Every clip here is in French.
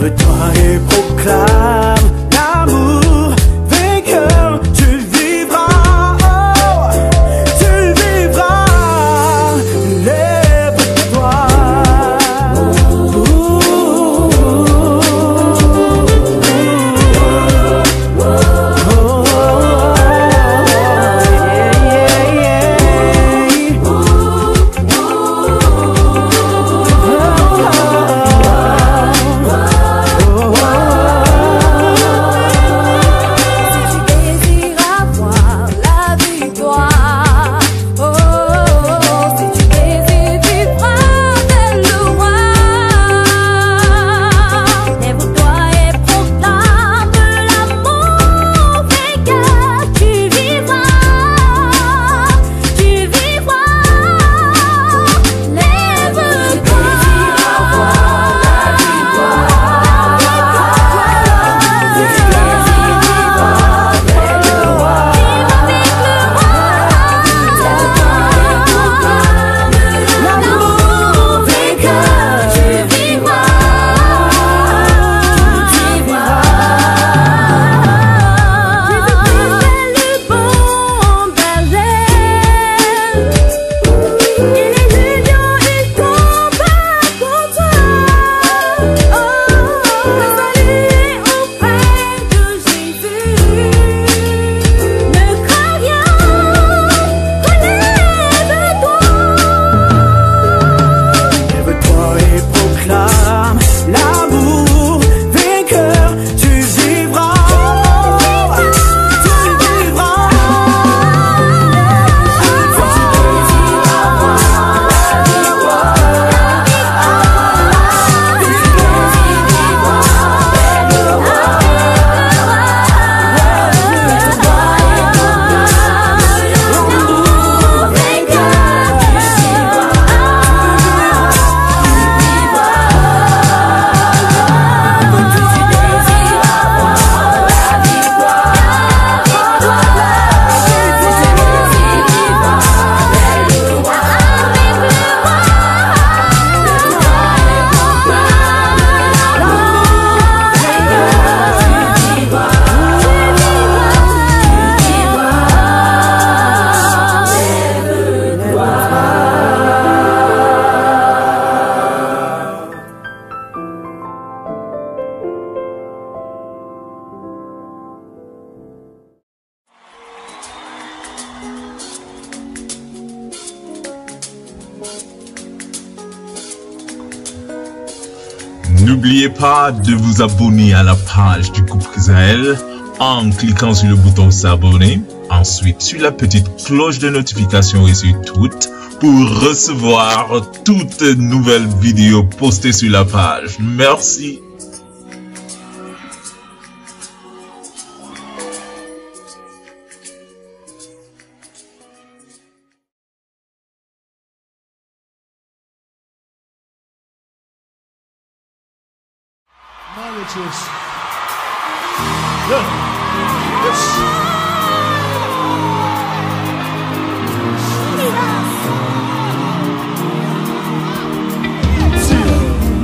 Lève-toi et proclame l'amour vainqueur, tu vivras, oh, tu vivras. Lève-toi. N'oubliez pas de vous abonner à la page du groupe Israël en cliquant sur le bouton s'abonner, ensuite sur la petite cloche de notification et sur toutes pour recevoir toutes nouvelles vidéos postées sur la page. Merci. Marriages. Yeah. Yes.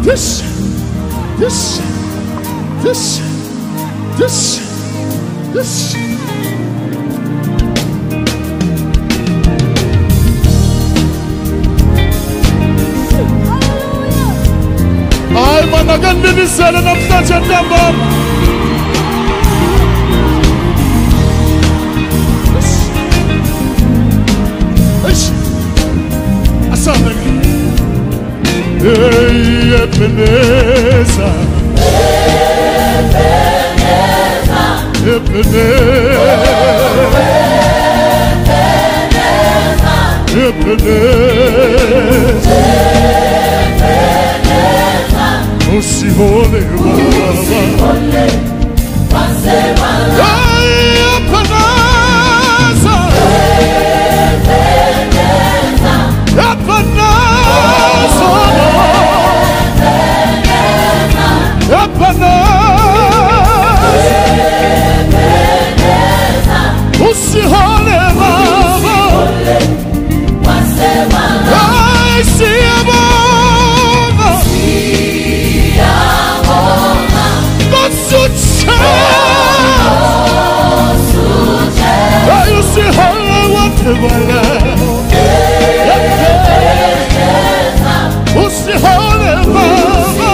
This. This. This. This. This. Ay managan din sa napta sa tambam. Asana. Hey Ebeneza. Ebeneza. Osi hole baba. Ay Ebeneza. Ebeneza. Ebeneza. Osi hole baba. Ay si baba. Guatemala. Usihole mama,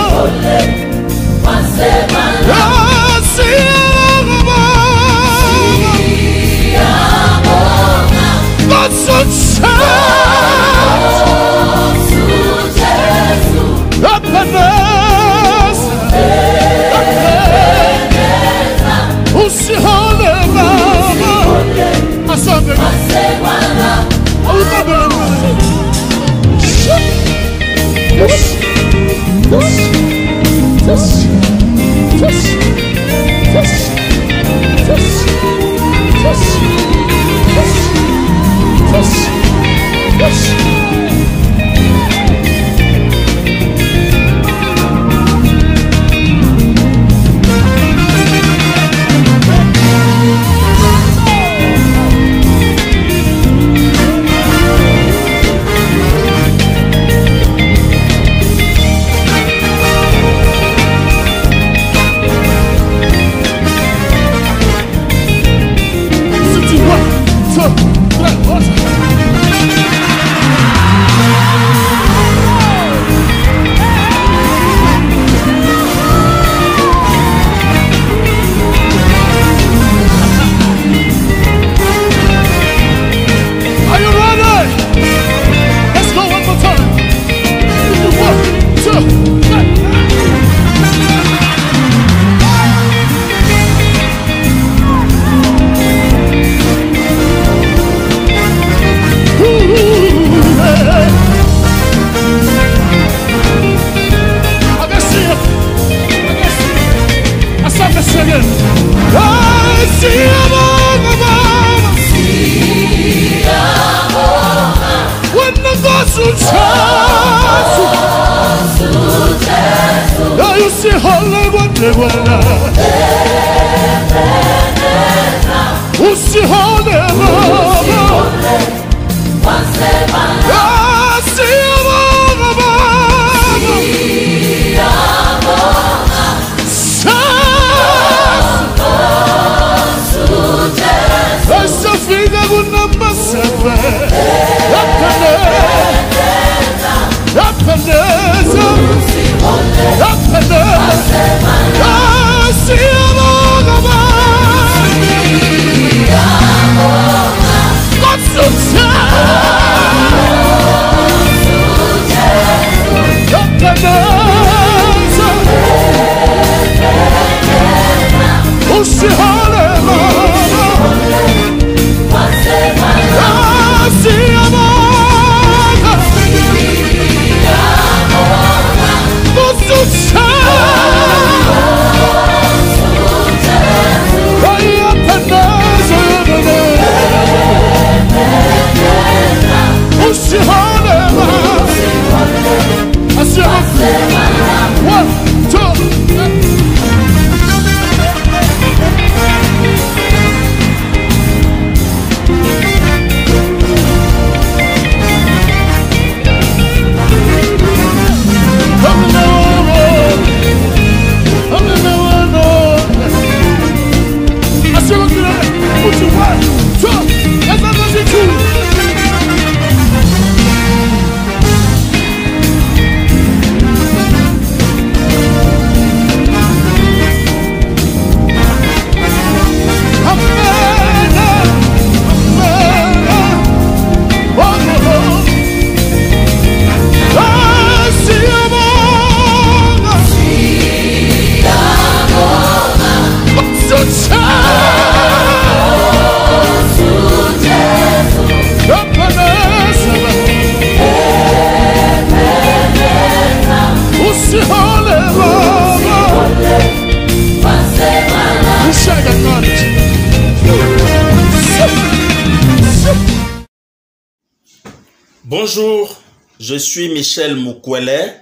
Bonjour, je suis Michel Mukwele,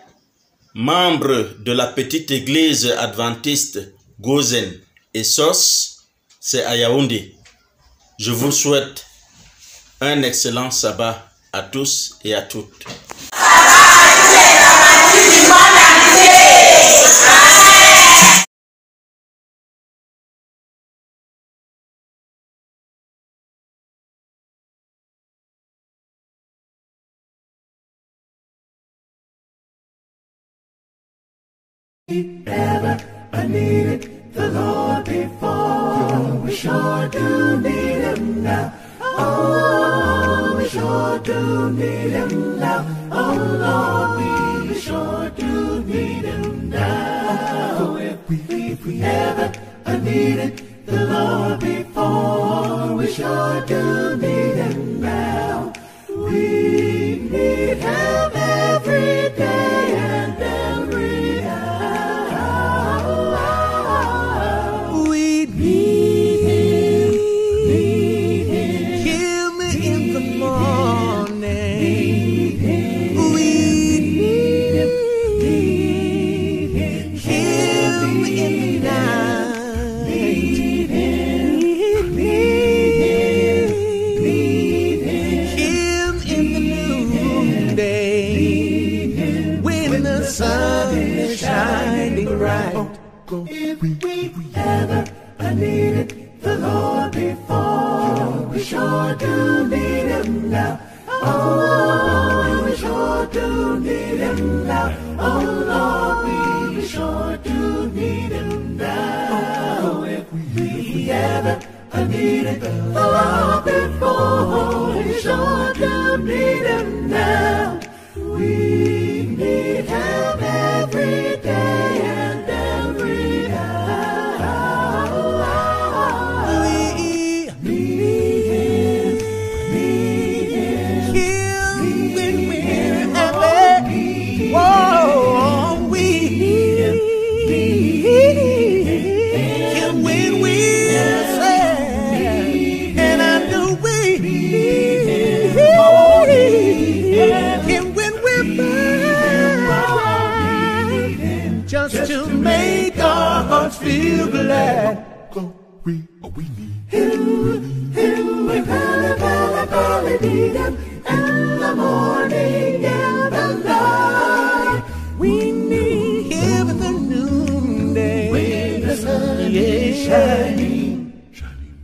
membre de la petite église adventiste Gozen et Sos, c'est à Yaoundé. Je vous souhaite un excellent sabbat à tous et à toutes. Ever needed the Lord before, we sure do need Him now. Oh, we sure do need Him now. Oh Lord, we sure do need Him now. If we ever needed the Lord before, we sure do need Him now. We need Him every day and every hour. We need Him in the morning. We need Him in the night. Him in the noonday, when the sun is shining bright. If we ever needed the Lord before, we sure do need Him now. Oh, we sure do need Him now. Oh Lord, we sure do need Him now. If we ever needed the Lord before, we sure do need Him now. We need Him every day and every hour. We need Him when we're happy. Whoa, we need Him when we're sad. And I know we need Him when we're bad, just to make our hearts feel glad. We need Him, we probably need Him in the morning and the night. We need Him in the noonday, when the sun is shining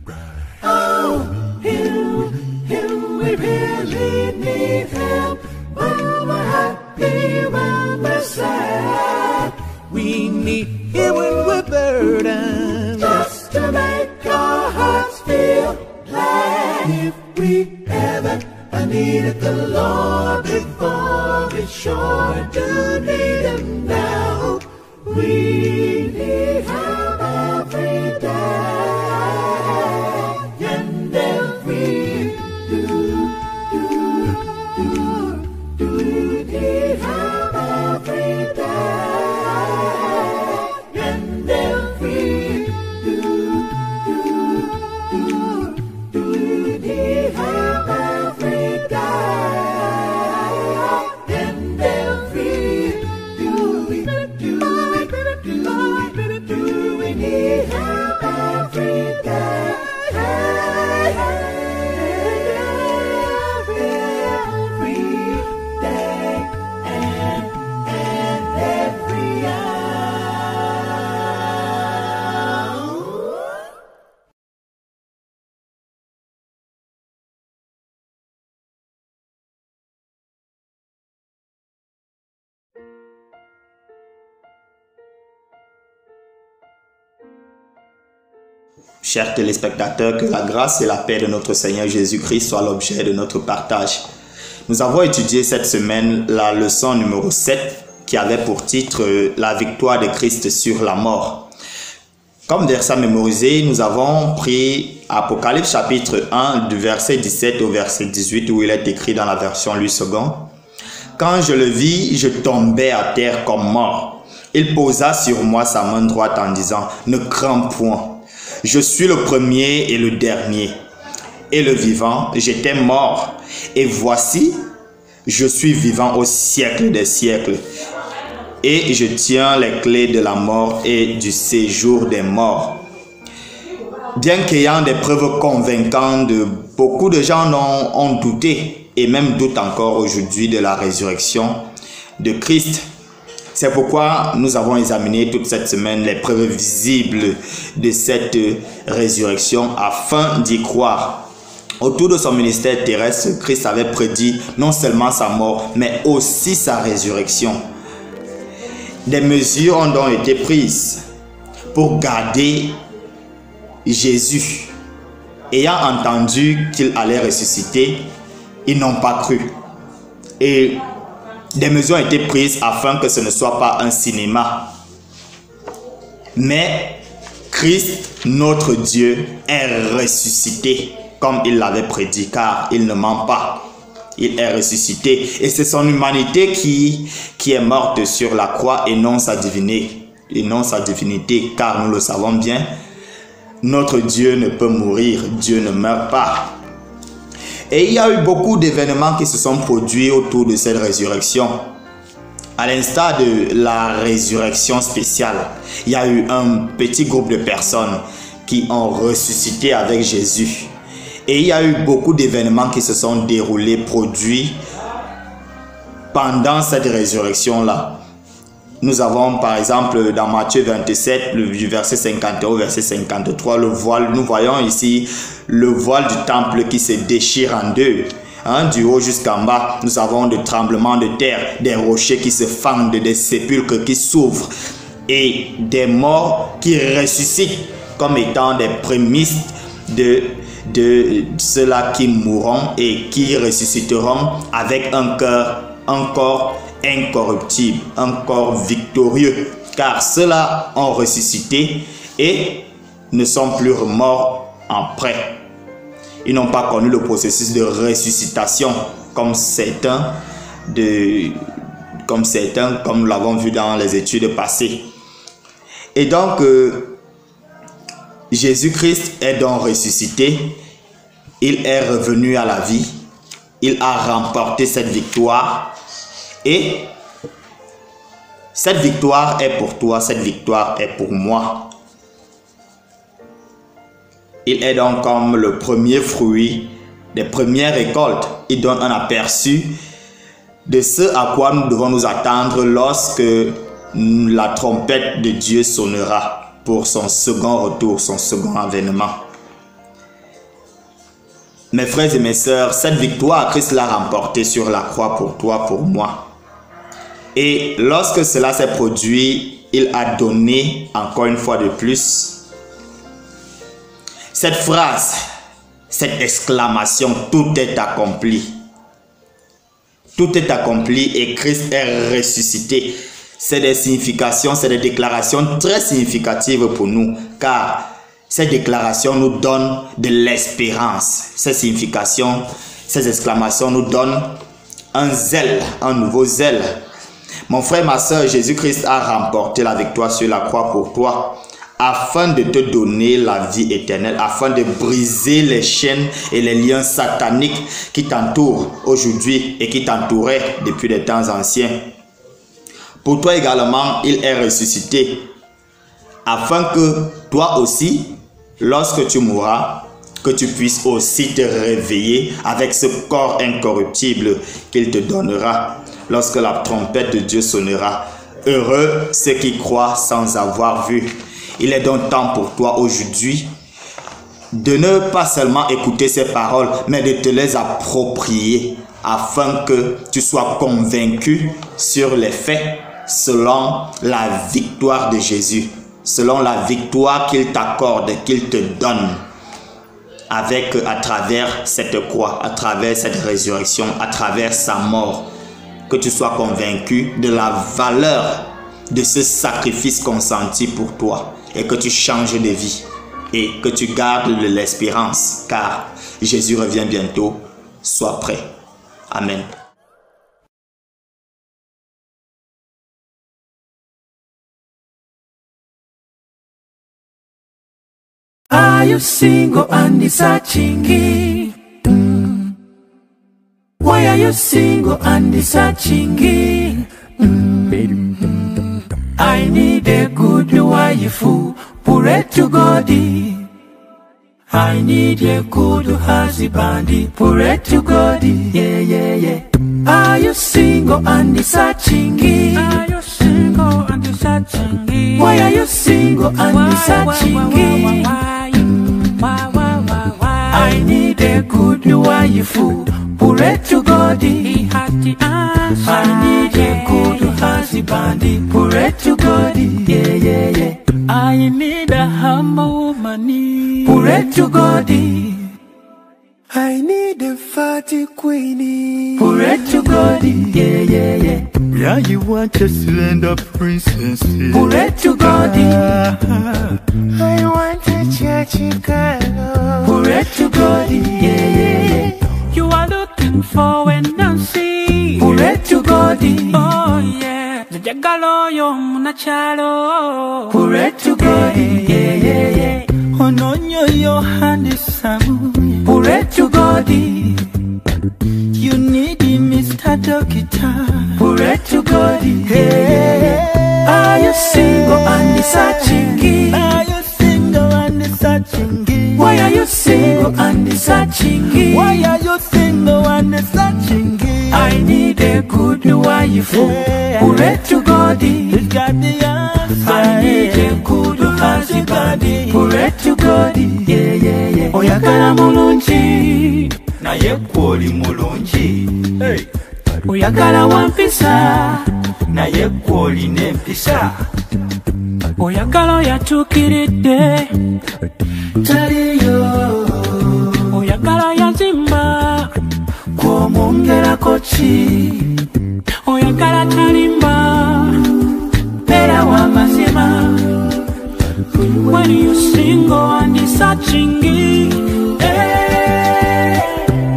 bright. Oh, Him, we really need Him when we're happy, when we're sad. We need Him when we're burdened, just to make our hearts feel glad. If we ever needed the Lord before, we sure do need Him now. We need Him every day and every do need Him every day and every do need Him every day and every do we need Him every day. Chers téléspectateurs, que la grâce et la paix de notre Seigneur Jésus-Christ soient l'objet de notre partage. Nous avons étudié cette semaine la leçon numéro 7 qui avait pour titre « La victoire de Christ sur la mort ». Comme verset mémorisé, nous avons pris Apocalypse chapitre 1 du verset 17 au verset 18 où il est écrit dans la version Louis II. « Quand je le vis, je tombais à terre comme mort. Il posa sur moi sa main droite en disant « Ne crains point. Je suis le premier et le dernier, et le vivant. J'étais mort, et voici, je suis vivant au siècle des siècles. Et je tiens les clés de la mort et du séjour des morts. » Bien qu'ayant des preuves convaincantes, beaucoup de gens ont douté, et même doutent encore aujourd'hui de la résurrection de Christ. C'est pourquoi nous avons examiné toute cette semaine les preuves visibles de cette résurrection afin d'y croire. Autour de son ministère terrestre, Christ avait prédit non seulement sa mort, mais aussi sa résurrection. des mesures ont donc été prises pour garder Jésus. Ayant entendu qu'il allait ressusciter, ils n'ont pas cru. Et des mesures ont été prises afin que ce ne soit pas un cinéma. Mais Christ, notre Dieu, est ressuscité comme il l'avait prédit, car il ne ment pas. Il est ressuscité. Et c'est son humanité qui est morte sur la croix et non sa divinité. Car nous le savons bien, notre Dieu ne peut mourir, Dieu ne meurt pas. Et il y a eu beaucoup d'événements qui se sont produits autour de cette résurrection. À l'instar de la résurrection spéciale, il y a eu un petit groupe de personnes qui ont ressuscité avec Jésus. Et il y a eu beaucoup d'événements qui se sont déroulés, produits pendant cette résurrection-là. Nous avons par exemple dans Matthieu 27, du verset 51 au verset 53, le voile. Nous voyons ici le voile du temple qui se déchire en deux. Du haut jusqu'en bas, nous avons des tremblements de terre, des rochers qui se fendent, des sépulcres qui s'ouvrent et des morts qui ressuscitent comme étant des prémices de ceux-là qui mourront et qui ressusciteront avec un corps incorruptible, un corps victorieux, car ceux-là ont ressuscité et ne sont plus morts après. Ils n'ont pas connu le processus de ressuscitation comme certains, comme nous l'avons vu dans les études passées. Et donc, Jésus-Christ est donc ressuscité. Il est revenu à la vie. Il a remporté cette victoire. Et cette victoire est pour toi, cette victoire est pour moi. Il est donc comme le premier fruit des premières récoltes. Il donne un aperçu de ce à quoi nous devons nous attendre lorsque la trompette de Dieu sonnera pour son second retour, son second avènement. Mes frères et mes sœurs, cette victoire, Christ l'a remportée sur la croix pour toi, pour moi. Et lorsque cela s'est produit, il a donné encore une fois de plus cette phrase, cette exclamation, tout est accompli. Tout est accompli et Christ est ressuscité. C'est des significations, c'est des déclarations très significatives pour nous, car ces déclarations nous donnent de l'espérance. Ces significations, ces exclamations nous donnent un zèle, un nouveau zèle. Mon frère, ma soeur, Jésus-Christ a remporté la victoire sur la croix pour toi, afin de te donner la vie éternelle, afin de briser les chaînes et les liens sataniques qui t'entourent aujourd'hui et qui t'entouraient depuis des temps anciens. Pour toi également, il est ressuscité, afin que toi aussi, lorsque tu mourras, que tu puisses aussi te réveiller avec ce corps incorruptible qu'il te donnera lorsque la trompette de Dieu sonnera. Heureux ceux qui croient sans avoir vu. Il est donc temps pour toi aujourd'hui de ne pas seulement écouter ces paroles, mais de te les approprier afin que tu sois convaincu sur les faits selon la victoire de Jésus, selon la victoire qu'il t'accorde, qu'il te donne à travers cette croix, à travers cette résurrection, à travers sa mort. Que tu sois convaincu de la valeur de ce sacrifice consenti pour toi et que tu changes de vie et que tu gardes de l'espérance, car Jésus revient bientôt. Sois prêt. Amen. Are you single and searching? Why are you single and searching? I need a good wife, pray to God. I need a good husband, pray to God. Yeah, yeah, yeah. Are you single and searching? Are you single and searching? Why are you single and searching? I need a good wife, pray to God. He has the answer. I need a good husband. husband, pray to God, yeah, yeah, yeah. I need a humble woman, pray to God. I need a fatty queenie, pray to God, yeah, yeah, yeah. Yeah, you want a slender princess. Pray to God. I want a churchy girl. Pray to God, yeah, yeah, yeah. You are looking for a Nancy. Pray to God, oh yeah. Jagalo yo munachalo. Pray to God, yeah, yeah, yeah. Ononyo yo handsome. Pray to God. You need Mr. Dokita. Pray to God, yeah. Are you single and searching? Are you single and searching? Why are you single and searching? Why are you single and searching? I need a good wife. Pray to God, He's got the answer. I need a good husband. Pray to God, yeah, yeah, yeah. Oyagala mulungi, naye kwoli mulungi. Oyagala wampisa, naye kwoli nempisa. Oyagala oyatuukiridde, taliyo. Oyagala yazimba, kw'omwongerako ki? Oyagala talimba, beera w'amazima. When you single and searching,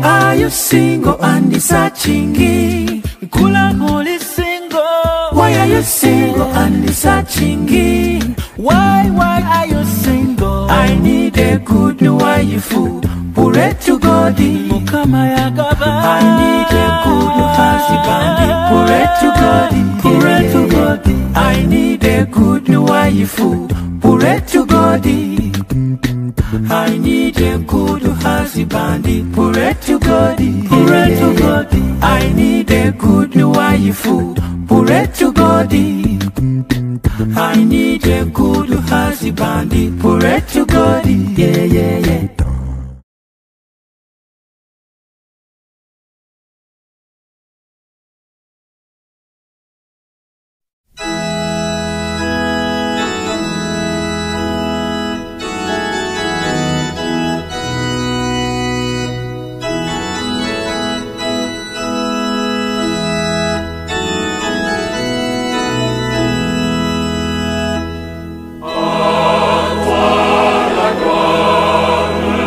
are you single and searching? Kula ngoli single. Why are you single and searching? Why are you single? I need a good wife. Pray to God. Mukama yagaba. I need a good husband. Pray to God. Pray to God. I need a good wife. Pray to God. I need a good husband. Pray to God. Pray to God. I need a good wife. Pray to God. I need a good husband. Pray to God. Yeah, yeah, yeah. Toi la gloire.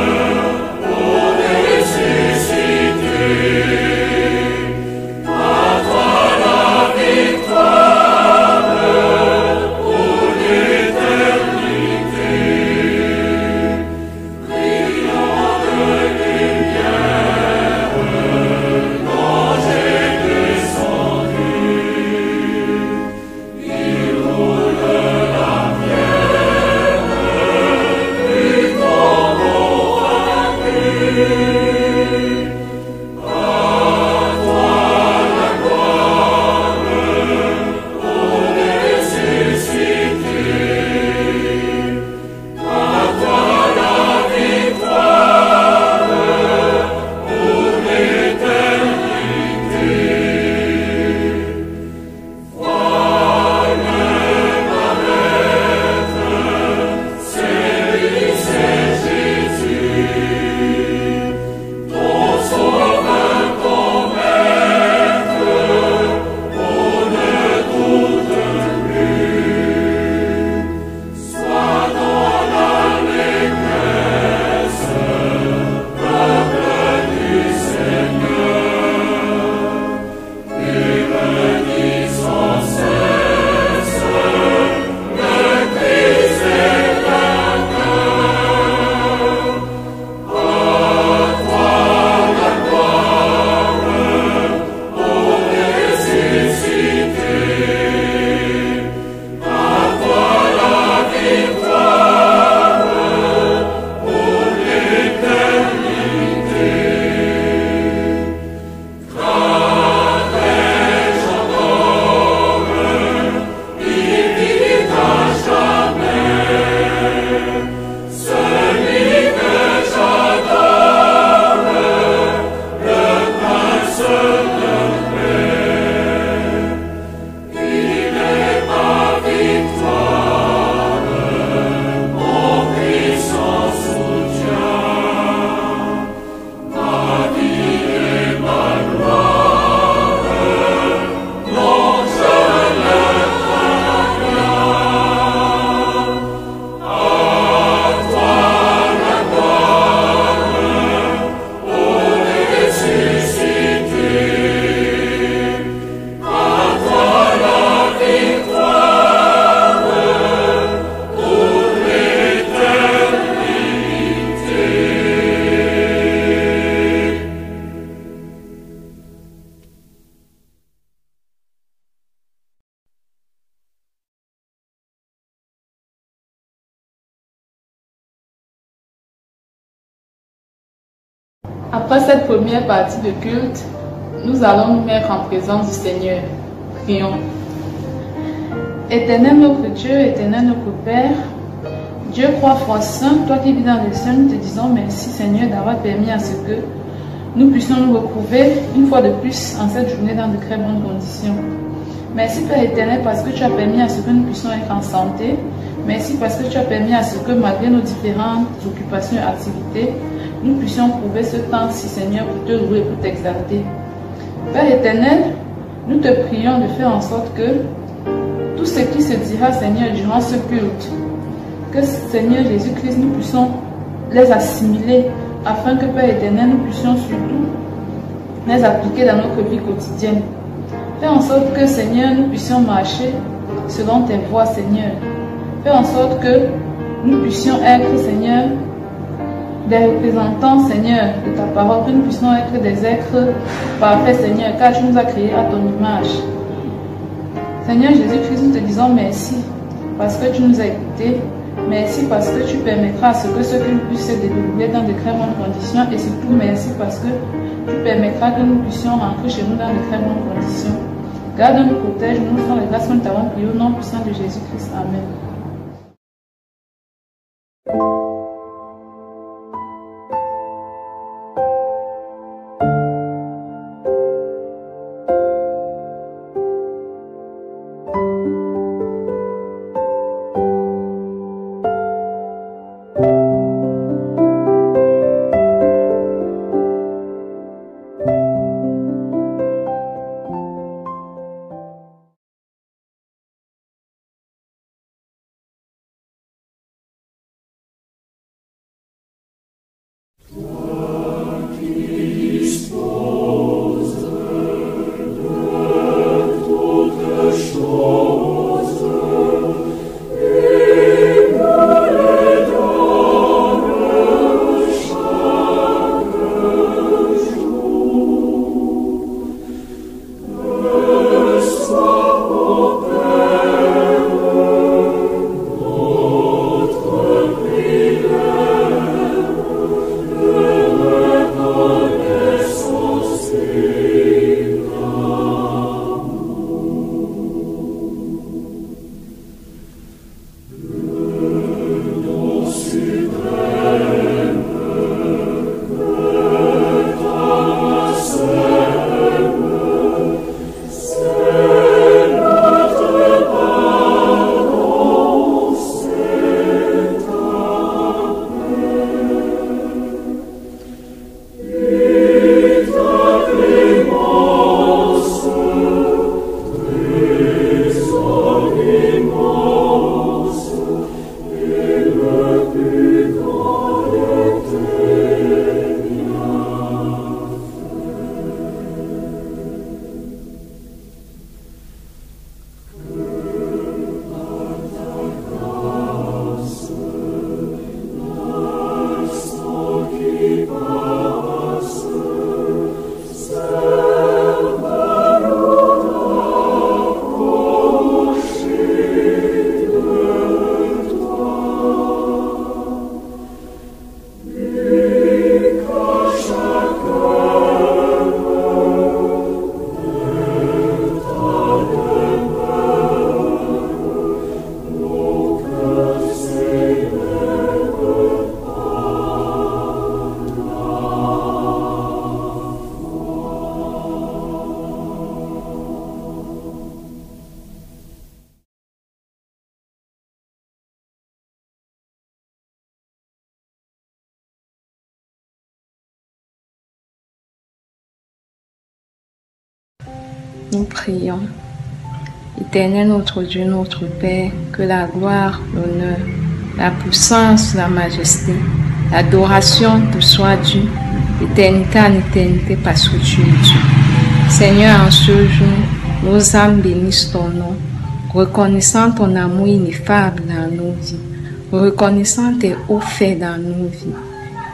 Après cette première partie de culte, nous allons nous mettre en présence du Seigneur. Prions. Éternel notre Dieu, éternel notre Père, Dieu 3 fois saint, toi qui vis dans les cieux, nous te disons merci Seigneur d'avoir permis à ce que nous puissions nous retrouver une fois de plus en cette journée dans de très bonnes conditions. Merci Père éternel parce que tu as permis à ce que nous puissions être en santé. Merci parce que tu as permis à ce que malgré nos différentes occupations et activités, nous puissions trouver ce temps-ci Seigneur pour te louer et pour t'exalter. Père éternel, nous te prions de faire en sorte que tout ce qui se dira Seigneur durant ce culte, que Seigneur Jésus-Christ nous puissions les assimiler afin que Père éternel nous puissions surtout les appliquer dans notre vie quotidienne. Fais en sorte que Seigneur nous puissions marcher selon tes voies Seigneur. Fais en sorte que nous puissions être Seigneur des représentants Seigneur de ta parole, que nous puissions être des êtres parfaits Seigneur, car tu nous as créés à ton image. Seigneur Jésus-Christ, nous te disons merci parce que tu nous as écoutés. Merci parce que tu permettras à ce que ce culte puisse se dérouler dans de très bonnes conditions et surtout merci parce que tu permettras que nous puissions rentrer chez nous dans de très bonnes conditions. Garde-nous, protège-nous, sans les grâces que nous t'avons priées au nom puissant de Jésus-Christ. Amen. Nous prions. Éternel notre Dieu, notre Père, que la gloire, l'honneur, la puissance, la majesté, l'adoration te soit due, d'éternité en éternité, parce que tu es Dieu. Seigneur, en ce jour, nos âmes bénissent ton nom, reconnaissant ton amour ineffable dans nos vies, reconnaissant tes hauts faits dans nos vies.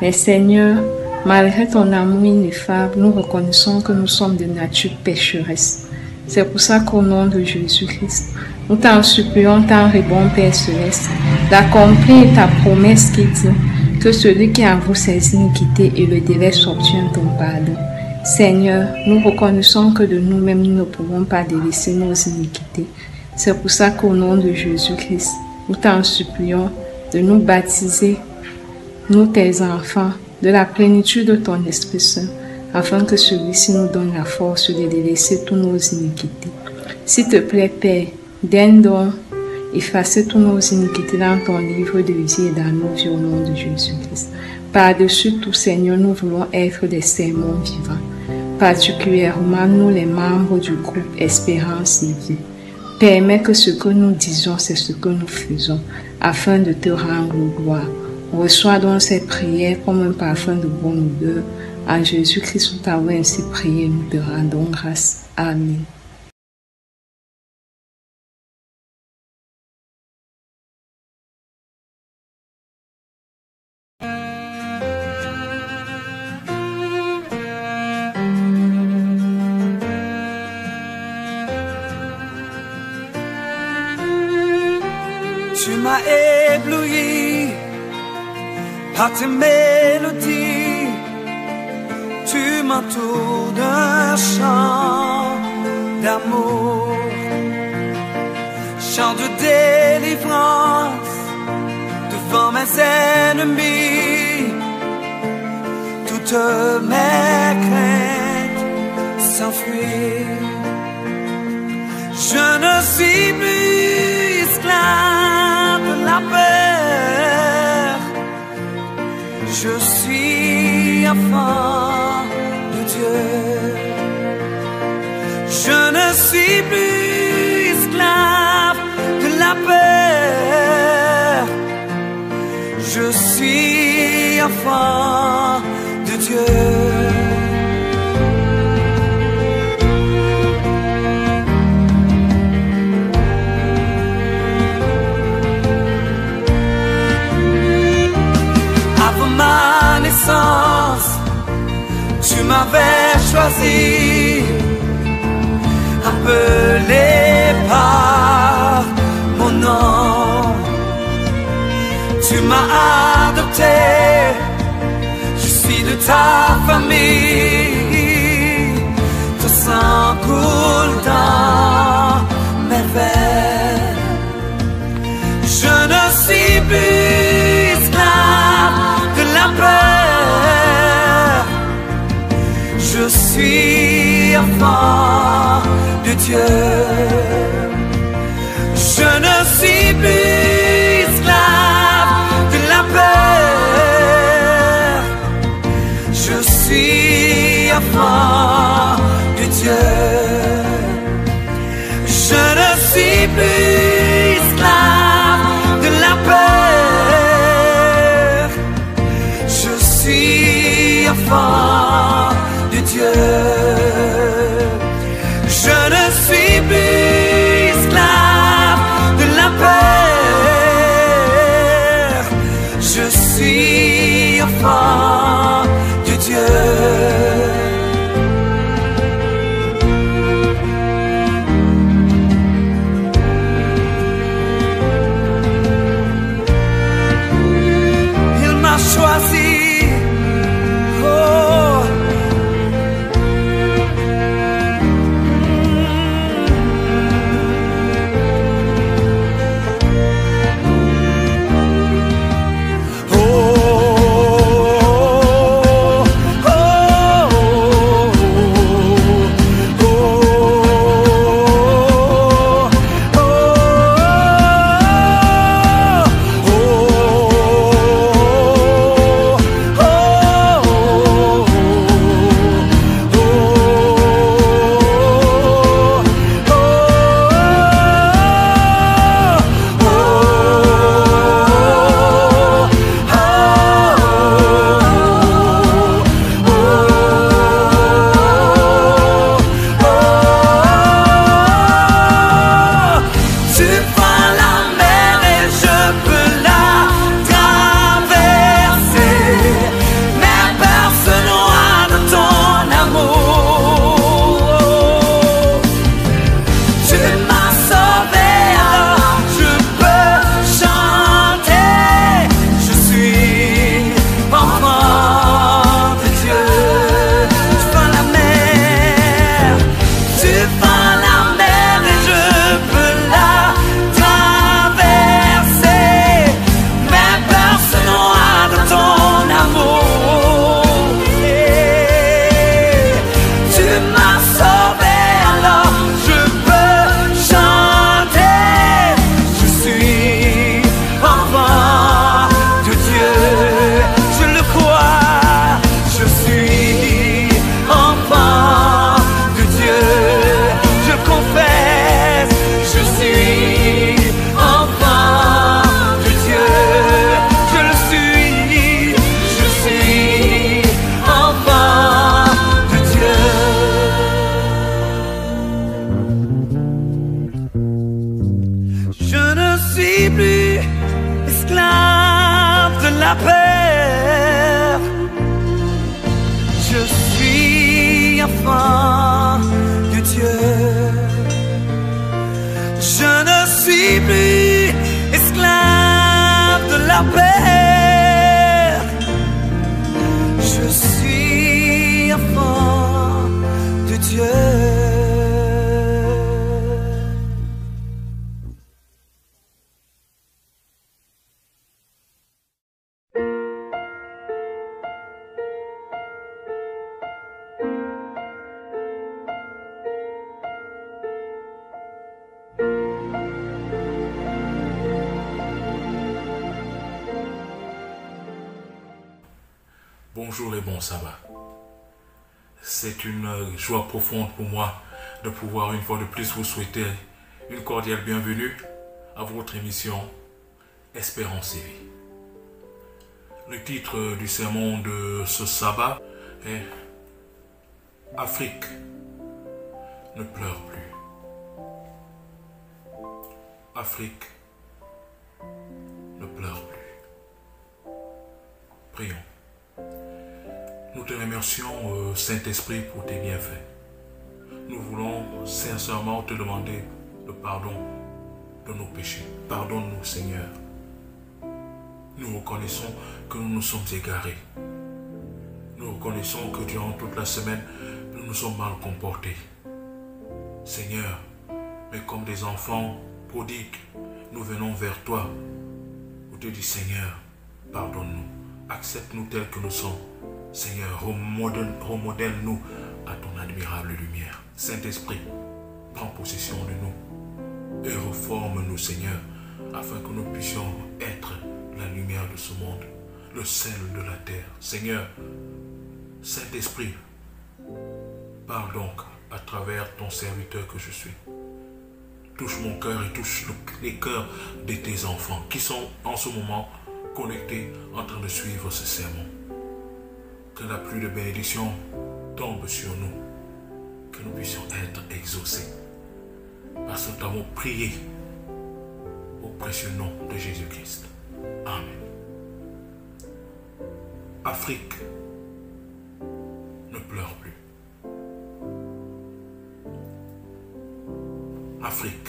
Mais Seigneur, malgré ton amour ineffable, nous reconnaissons que nous sommes de nature pécheresse. C'est pour ça qu'au nom de Jésus-Christ, nous t'en supplions, tant bon Père Céleste, d'accomplir ta promesse qui dit Que celui qui avoue ses iniquités et le délaisse obtienne ton pardon. Seigneur, nous reconnaissons que de nous-mêmes nous ne pouvons pas délaisser nos iniquités. C'est pour ça qu'au nom de Jésus-Christ, nous t'en supplions de nous baptiser, nous tes enfants, de la plénitude de ton Esprit Saint, afin que celui-ci nous donne la force de délaisser tous nos iniquités. S'il te plaît, Père, daigne donc effacer tous nos iniquités dans ton livre de vie et dans nos vies au nom de Jésus-Christ. Par-dessus tout, Seigneur, nous voulons être des sermons vivants, particulièrement nous les membres du groupe Espérance et Vie. Permets que ce que nous disons, c'est ce que nous faisons, afin de te rendre gloire. Reçois donc ces prières comme un parfum de bonne odeur. En Jésus-Christ, nous t'avons ainsi prié, nous te rendons grâce. Amen. Tu m'as ébloui par tes mélodies, tu m'entoures d'un chant d'amour, chant de délivrance devant mes ennemis. Toutes mes craintes s'enfuient. Je ne suis plus esclave de la peur. Je suis enfant de Dieu. Je ne suis plus esclave de la peur. Je suis enfant de Dieu. Ma naissance, tu m'avais choisi, appelé par mon nom. Tu m'as adopté, je suis de ta famille. Ton sang coule dans mes veines. Je ne suis plus esclave de la peur. Je suis enfant de Dieu. Je ne suis plus esclave de la peur. Je suis enfant de Dieu. Je ne suis plus esclave de la peur. Je suis enfant de Dieu. Je ne suis plus esclave de la peur. Je suis enfant de Dieu. Choisi, oh. Oh, suis plus esclave de la peur. Je suis enfant de Dieu. Je ne suis plus esclave de la peur. Je suis enfant de Dieu. Bonjour et bon sabbat. C'est une joie profonde pour moi de pouvoir une fois de plus vous souhaiter une cordiale bienvenue à votre émission Espérance et Vie. Le titre du sermon de ce sabbat est Afrique ne pleure plus. Afrique ne pleure plus. Prions. Nous te remercions, Saint-Esprit, pour tes bienfaits. Nous voulons sincèrement te demander le pardon de nos péchés. Pardonne-nous, Seigneur. Nous reconnaissons que nous nous sommes égarés. Nous reconnaissons que durant toute la semaine, nous nous sommes mal comportés. Seigneur, mais comme des enfants prodigues, nous venons vers toi. Nous te disons, Seigneur, pardonne-nous. Accepte-nous tels que nous sommes. Seigneur, remodèle-nous à ton admirable lumière. Saint-Esprit, prends possession de nous et reforme-nous, Seigneur, afin que nous puissions être la lumière de ce monde, le sel de la terre. Seigneur, Saint-Esprit, parle donc à travers ton serviteur que je suis. Touche mon cœur et touche les cœurs de tes enfants qui sont en ce moment connectés en train de suivre ce sermon. Que la pluie de bénédiction tombe sur nous, que nous puissions être exaucés, parce que nous avons prié au précieux nom de Jésus-Christ. Amen. Afrique ne pleure plus. Afrique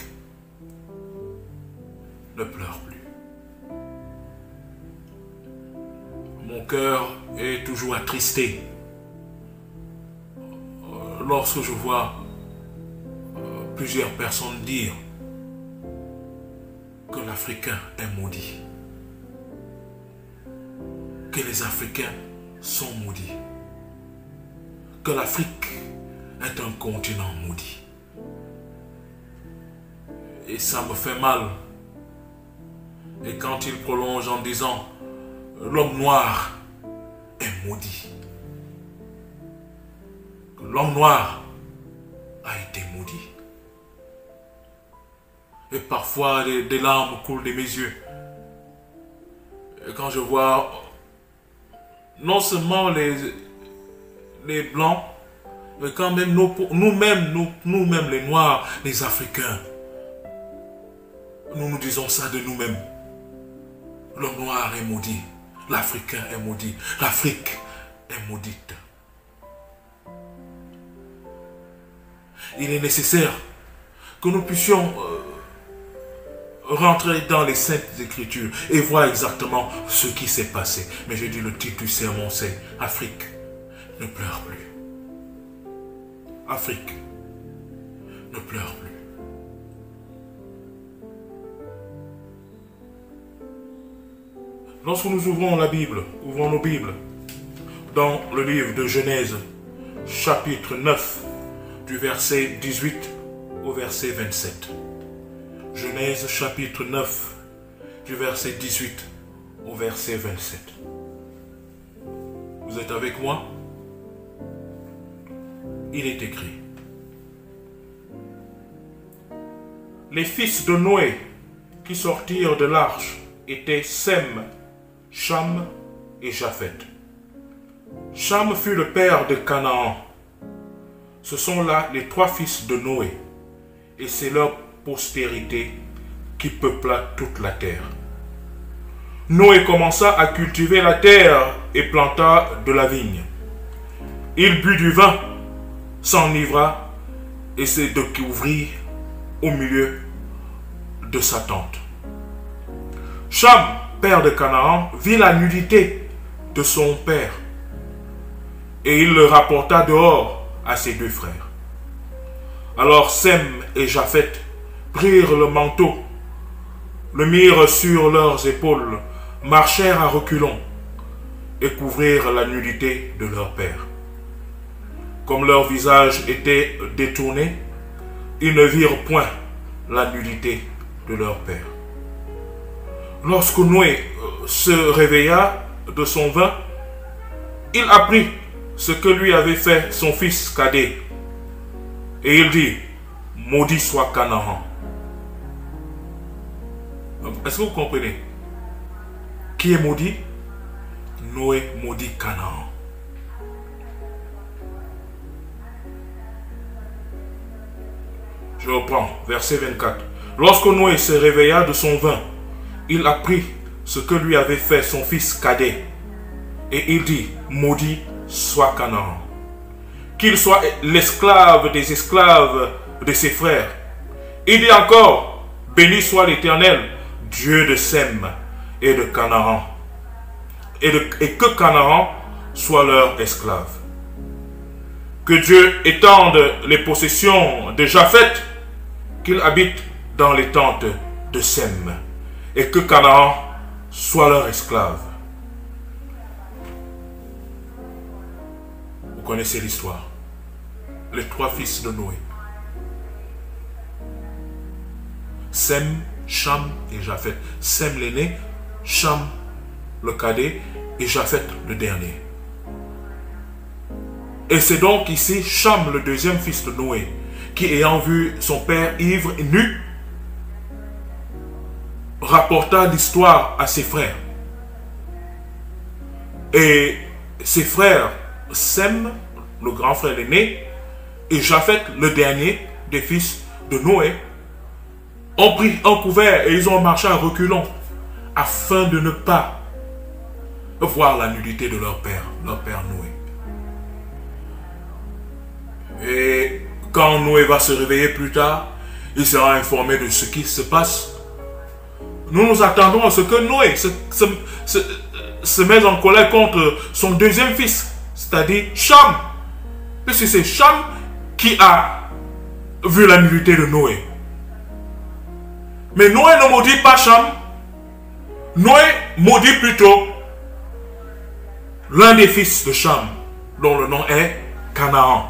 ne pleure plus. Mon cœur est toujours attristé lorsque je vois plusieurs personnes dire que l'Africain est maudit, que les Africains sont maudits, que l'Afrique est un continent maudit. Et ça me fait mal. Et quand il prolonge en disant l'homme noir est maudit. L'homme noir a été maudit. Et parfois des larmes coulent de mes yeux. Et quand je vois non seulement les blancs, mais quand même nous-mêmes les noirs, les Africains, nous nous disons ça de nous-mêmes. L'homme noir est maudit. L'Africain est maudit. L'Afrique est maudite. Il est nécessaire que nous puissions rentrer dans les Saintes Écritures et voir exactement ce qui s'est passé. Mais je dis le titre du sermon, c'est Afrique ne pleure plus. Afrique ne pleure plus. Lorsque nous ouvrons la Bible, ouvrons nos Bibles, dans le livre de Genèse, chapitre 9, du verset 18 au verset 27. Genèse, chapitre 9, du verset 18 au verset 27. Vous êtes avec moi? Il est écrit: les fils de Noé qui sortirent de l'arche étaient Sem, Cham et Japhet. Cham fut le père de Canaan. Ce sont là les trois fils de Noé, et c'est leur postérité qui peupla toute la terre. Noé commença à cultiver la terre et planta de la vigne. Il but du vin, s'enivra et se découvrit au milieu de sa tente. Cham, père de Canaan, vit la nudité de son père et il le rapporta dehors à ses deux frères. Alors Sem et Japheth prirent le manteau, le mirent sur leurs épaules, marchèrent à reculons et couvrirent la nudité de leur père. Comme leur visage était détourné, ils ne virent point la nudité de leur père. Lorsque Noé se réveilla de son vin, il apprit ce que lui avait fait son fils cadet. Et il dit, maudit soit Canaan. Est-ce que vous comprenez? Qui est maudit? Noé maudit Canaan. Je reprends, verset 24. Lorsque Noé se réveilla de son vin, il apprit ce que lui avait fait son fils cadet. Et il dit, maudit soit Canaan. Qu'il soit l'esclave des esclaves de ses frères. Il dit encore, béni soit l'Éternel, Dieu de Sem et de Canaan. Et que Canaan soit leur esclave. Que Dieu étende les possessions de Japheth, qu'il habite dans les tentes de Sem, et que Canaan soit leur esclave. Vous connaissez l'histoire. Les trois fils de Noé. Sem, Cham et Japheth. Sem l'aîné, Cham le cadet et Japheth le dernier. Et c'est donc ici Cham, le deuxième fils de Noé, qui ayant vu son père ivre et nu, rapporta l'histoire à ses frères. Et ses frères, Sem, le grand frère aîné, et Japheth, le dernier des fils de Noé, ont pris un couvert et ils ont marché à reculons afin de ne pas voir la nudité de leur père Noé. Et quand Noé va se réveiller plus tard, il sera informé de ce qui se passe. Nous nous attendons à ce que Noé se mette en colère contre son deuxième fils, c'est-à-dire Cham. Puisque c'est Cham qui a vu la nudité de Noé. Mais Noé ne maudit pas Cham. Noé maudit plutôt l'un des fils de Cham, dont le nom est Canaan.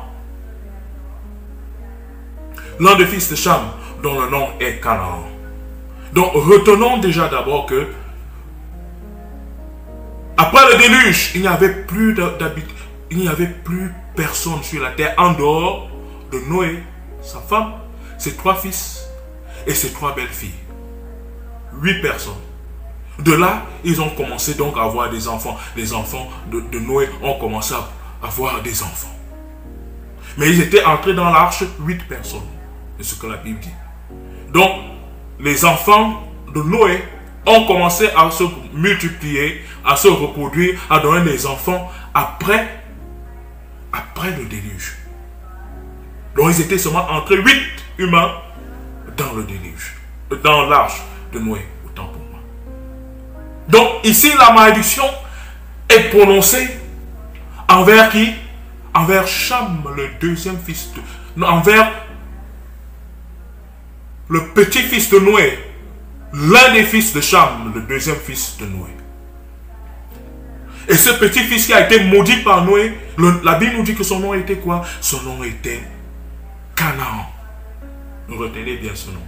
L'un des fils de Cham, dont le nom est Canaan. Donc retenons déjà d'abord que après le déluge, il n'y avait plus d'habitants, il n'y avait plus personne sur la terre en dehors de Noé, sa femme, ses trois fils et ses trois belles-filles. 8 personnes. De là, ils ont commencé donc à avoir des enfants. Les enfants de Noé ont commencé à avoir des enfants. Mais ils étaient entrés dans l'arche 8 personnes. C'est ce que la Bible dit. Donc, les enfants de Noé ont commencé à se multiplier, à se reproduire, à donner des enfants après le déluge. Donc, ils étaient seulement entrés 8 humains dans le déluge, dans l'arche de Noé, autant pour moi. Donc, ici, la malédiction est prononcée envers qui? Envers Cham, le deuxième fils de... Non, envers le petit-fils de Noé, l'un des fils de Cham, le deuxième fils de Noé. Et ce petit-fils qui a été maudit par Noé, la Bible nous dit que son nom était quoi? Son nom était Canaan. Retenez bien ce nom,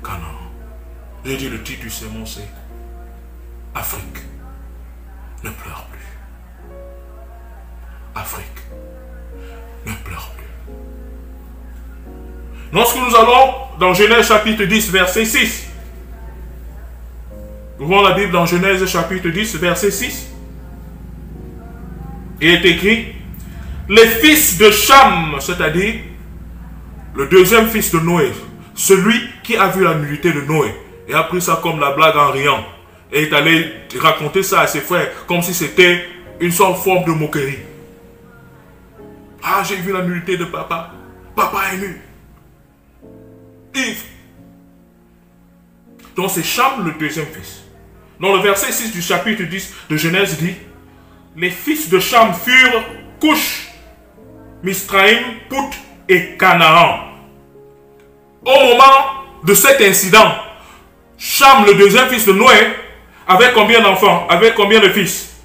Canaan. J'ai dit le titre du sermon, c'est Afrique, ne pleure plus. Afrique, ne pleure plus. Lorsque nous allons dans Genèse chapitre 10, verset 6, nous ouvrons la Bible dans Genèse chapitre 10, verset 6. Il est écrit, les fils de Cham, c'est-à-dire le deuxième fils de Noé, celui qui a vu la nudité de Noé, et a pris ça comme la blague en riant. Et est allé raconter ça à ses frères comme si c'était une sorte de forme de moquerie. Ah, j'ai vu la nudité de papa. Papa est nu. Yves. Donc c'est Cham le deuxième fils. Dans le verset 6 du chapitre 10 de Genèse dit, les fils de Cham furent Cush, Misraïm, Pout et Canaan. Au moment de cet incident, Cham, le deuxième fils de Noé, avait combien d'enfants? Avait combien de fils?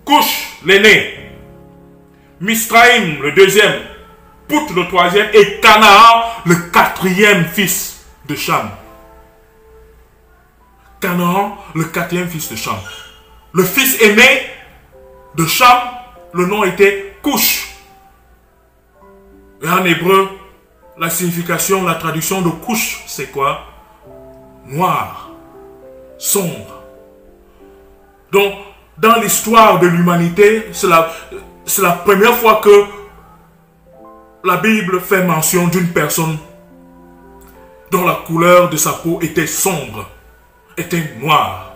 Cush, l'aîné, Misraïm, le deuxième, Pout, le troisième, et Canaan, le quatrième fils de Cham. Canaan, le quatrième fils de Cham. Le fils aîné de Cham, le nom était Cush. Et en hébreu, la signification, la traduction de Cush, c'est quoi? Noir, sombre. Donc, dans l'histoire de l'humanité, c'est la première fois que la Bible fait mention d'une personne dont la couleur de sa peau était sombre, était noire.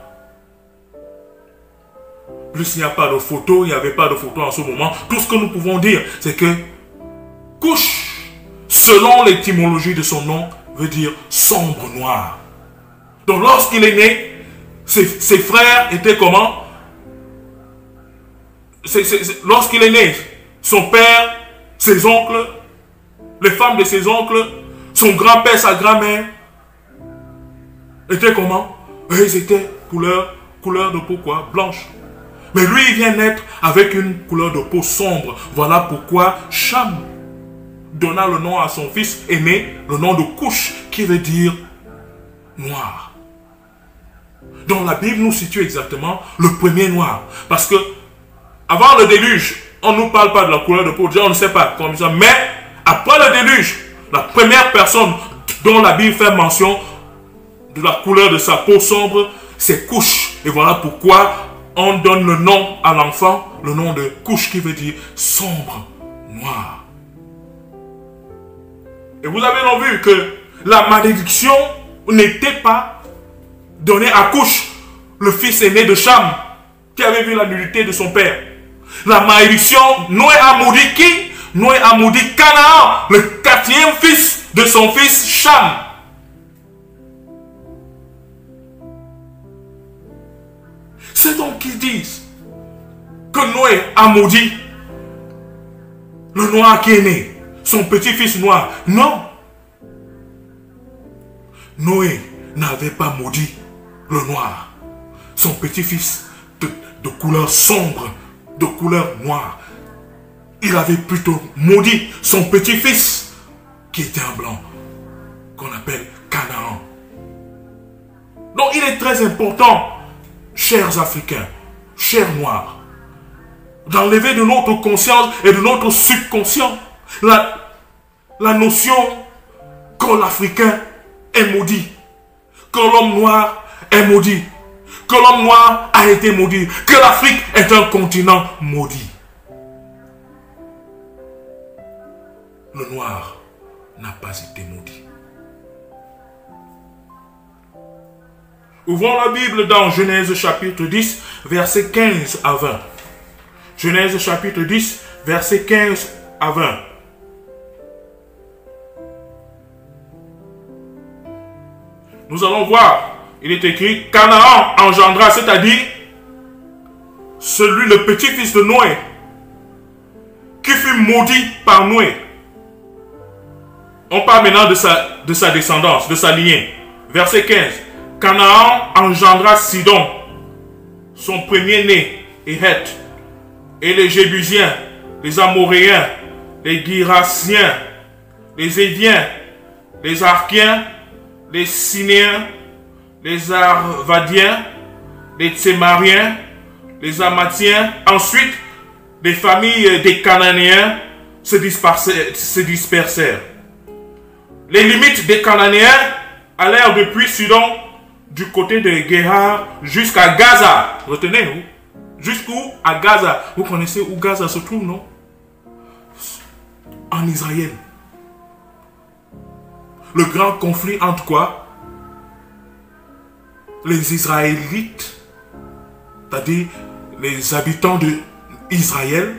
Plus il n'y a pas de photo, il n'y avait pas de photo en ce moment. Tout ce que nous pouvons dire, c'est que Cush, selon l'étymologie de son nom, veut dire sombre noir. Donc lorsqu'il est né, ses frères étaient comment? Lorsqu'il est né, son père, ses oncles, les femmes de ses oncles, son grand-père, sa grand-mère, étaient comment? Ils étaient couleur de peau quoi? Blanche. Mais lui, il vient naître avec une couleur de peau sombre. Voilà pourquoi Cham donna le nom à son fils aîné, le nom de Cush, qui veut dire noir. Donc la Bible nous situe exactement le premier noir. Parce que avant le déluge, on ne nous parle pas de la couleur de peau. Déjà, on ne sait pas comme ça. Mais après le déluge, la première personne dont la Bible fait mention de la couleur de sa peau sombre, c'est Cush. Et voilà pourquoi on donne le nom à l'enfant, le nom de Cush qui veut dire sombre, noir. Et vous avez donc vu que la malédiction n'était pas donnée à Cush, le fils aîné de Cham, qui avait vu la nudité de son père. La malédiction, Noé a maudit qui? Noé a maudit Canaan, le quatrième fils de son fils Cham. C'est donc qu'ils disent que Noé a maudit le noir qui est né, son petit-fils noir. Non. Noé n'avait pas maudit le noir, son petit-fils de couleur sombre, de couleur noire. Il avait plutôt maudit son petit-fils qui était un blanc, qu'on appelle Canaan. Donc il est très important, chers Africains, chers Noirs, d'enlever de notre conscience et de notre subconscient la notion que l'Africain est maudit, que l'homme noir est maudit, que l'homme noir a été maudit, que l'Afrique est un continent maudit. Le noir n'a pas été maudit. Ouvrons la Bible dans Genèse chapitre 10, versets 15 à 20. Genèse chapitre 10, versets 15 à 20. Nous allons voir, il est écrit, Canaan engendra, c'est-à-dire celui, le petit-fils de Noé, qui fut maudit par Noé. On parle maintenant de sa descendance, de sa lignée. Verset 15. Canaan engendra Sidon, son premier-né, et Heth, et les Jébusiens, les Amoréens, les Girasiens, les Éviens, les Arkiens, les Sinéens, les Arvadiens, les Tsémariens, les Amatiens. Ensuite, les familles des Cananéens se dispersèrent. Les limites des Cananéens allèrent depuis Sidon, du côté de Guéhar, jusqu'à Gaza. Retenez-vous. Jusqu'où? À Gaza. Vous connaissez où Gaza se trouve, non? En Israël. Le grand conflit entre quoi? les Israélites, c'est-à-dire les habitants d'Israël.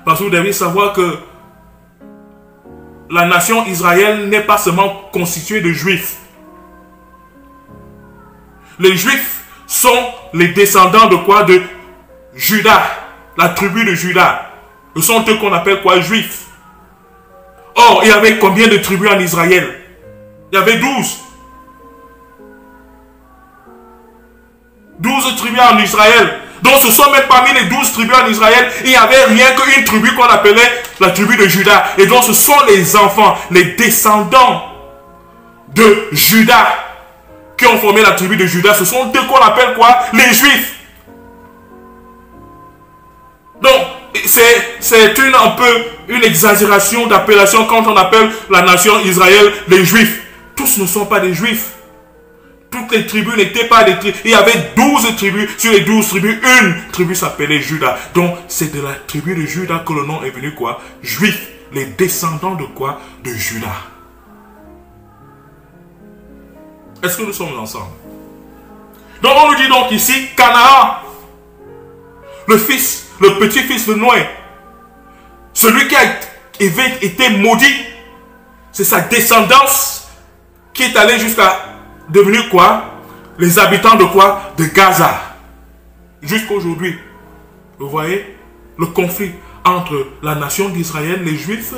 Parce que vous devez savoir que la nation Israël n'est pas seulement constituée de Juifs. Les Juifs sont les descendants de quoi? De Juda, la tribu de Juda. Ce sont eux qu'on appelle quoi? Juifs. Or, il y avait combien de tribus en Israël? Il y avait 12. 12 tribus en Israël. Donc ce sont même parmi les 12 tribus en Israël, il n'y avait rien qu'une tribu qu'on appelait la tribu de Juda. Et donc ce sont les enfants, les descendants de Juda qui ont formé la tribu de Juda. Ce sont eux qu'on appelle quoi? Les Juifs. Donc c'est un peu une exagération d'appellation quand on appelle la nation Israël les Juifs. Tous ne sont pas des Juifs. Toutes les tribus n'étaient pas des tribus. Il y avait 12 tribus. Sur les 12 tribus, une tribu s'appelait Juda. Donc, c'est de la tribu de Juda que le nom est venu quoi? Juif. Les descendants de quoi? De Juda. Est-ce que nous sommes ensemble? Donc, on nous dit donc ici, Canaan, le petit-fils de Noé, celui qui avait été maudit, c'est sa descendance qui est allée jusqu'à devenir quoi? Les habitants de quoi? De Gaza. Jusqu'aujourd'hui. Vous voyez le conflit entre la nation d'Israël, les Juifs,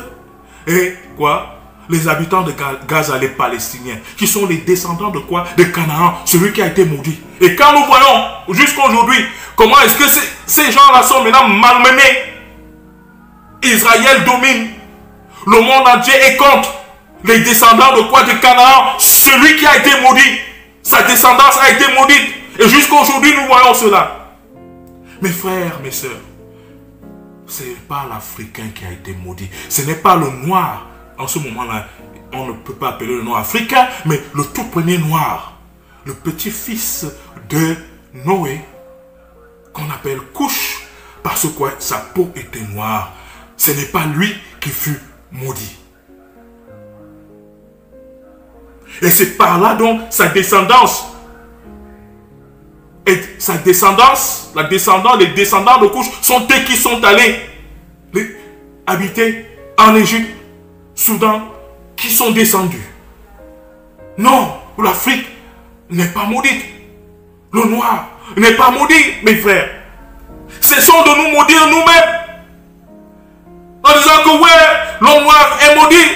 et quoi? Les habitants de Gaza, les Palestiniens, qui sont les descendants de quoi? De Canaan, celui qui a été maudit. Et quand nous voyons jusqu'aujourd'hui, comment est-ce que ces gens-là sont maintenant malmenés? Israël domine. Le monde entier est contre les descendants de quoi? De Canaan, celui qui a été maudit. Sa descendance a été maudite. Et jusqu'aujourd'hui, nous voyons cela. Mes frères, mes sœurs, ce n'est pas l'Africain qui a été maudit. Ce n'est pas le noir. En ce moment-là, on ne peut pas appeler le noir africain, mais le tout premier noir. Le petit-fils de Noé, qu'on appelle Couche, parce que sa peau était noire. Ce n'est pas lui qui fut maudit. Et c'est par là donc sa descendance. Et sa descendance, les descendants de Couche sont eux qui sont allés habiter en Égypte, Soudan, qui sont descendus. Non, l'Afrique n'est pas maudite. Le noir n'est pas maudit, mes frères. Cessons de nous maudire nous-mêmes. En disant que ouais, l'homme noir est maudit,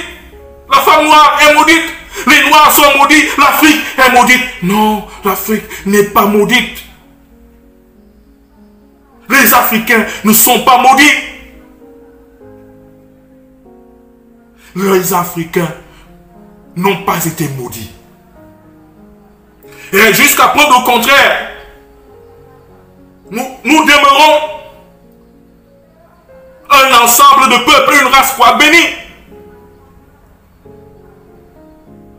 la femme noire est maudite, les noirs sont maudits, l'Afrique est maudite. Non, l'Afrique n'est pas maudite. Les Africains ne sont pas maudits. Les Africains n'ont pas été maudits. Et jusqu'à preuve au contraire, nous demeurons un ensemble de peuples, une race quoi bénie.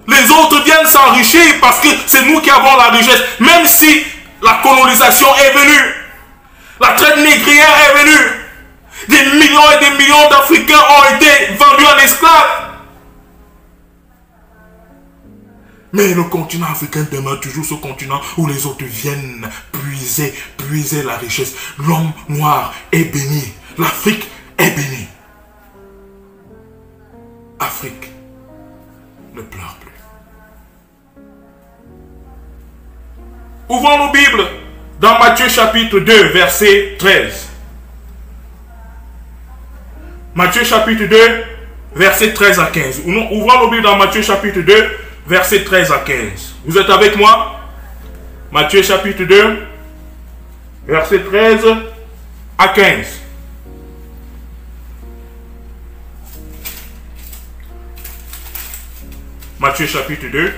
Les autres viennent s'enrichir parce que c'est nous qui avons la richesse. Même si la colonisation est venue, la traite négrière est venue, des millions et des millions d'Africains ont été vendus en esclaves. Mais le continent africain demeure toujours ce continent où les autres viennent puiser la richesse. L'homme noir est béni. L'Afrique est bénie. Afrique, ne pleure plus. Ouvrons nos Bibles dans Matthieu chapitre 2, verset 13. Matthieu chapitre 2, verset 13 à 15. Ouvrons nos Bibles dans Matthieu chapitre 2, verset 13 à 15. Vous êtes avec moi? Matthieu chapitre 2, verset 13 à 15. Matthieu chapitre 2,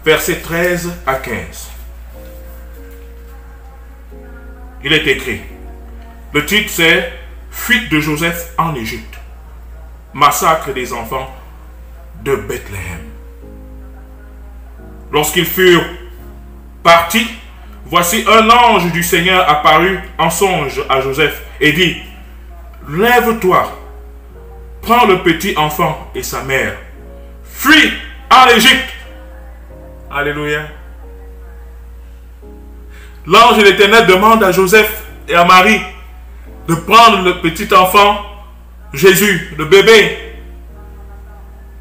verset 13 à 15. Il est écrit. Le titre c'est Fuite de Joseph en Égypte. Massacre des enfants de Bethléem. Lorsqu'ils furent partis, voici un ange du Seigneur apparut en songe à Joseph et dit: Lève-toi, prends le petit enfant et sa mère, fuis en Égypte. Alléluia. L'ange de l'Éternel demande à Joseph et à Marie de prendre le petit enfant, Jésus, le bébé,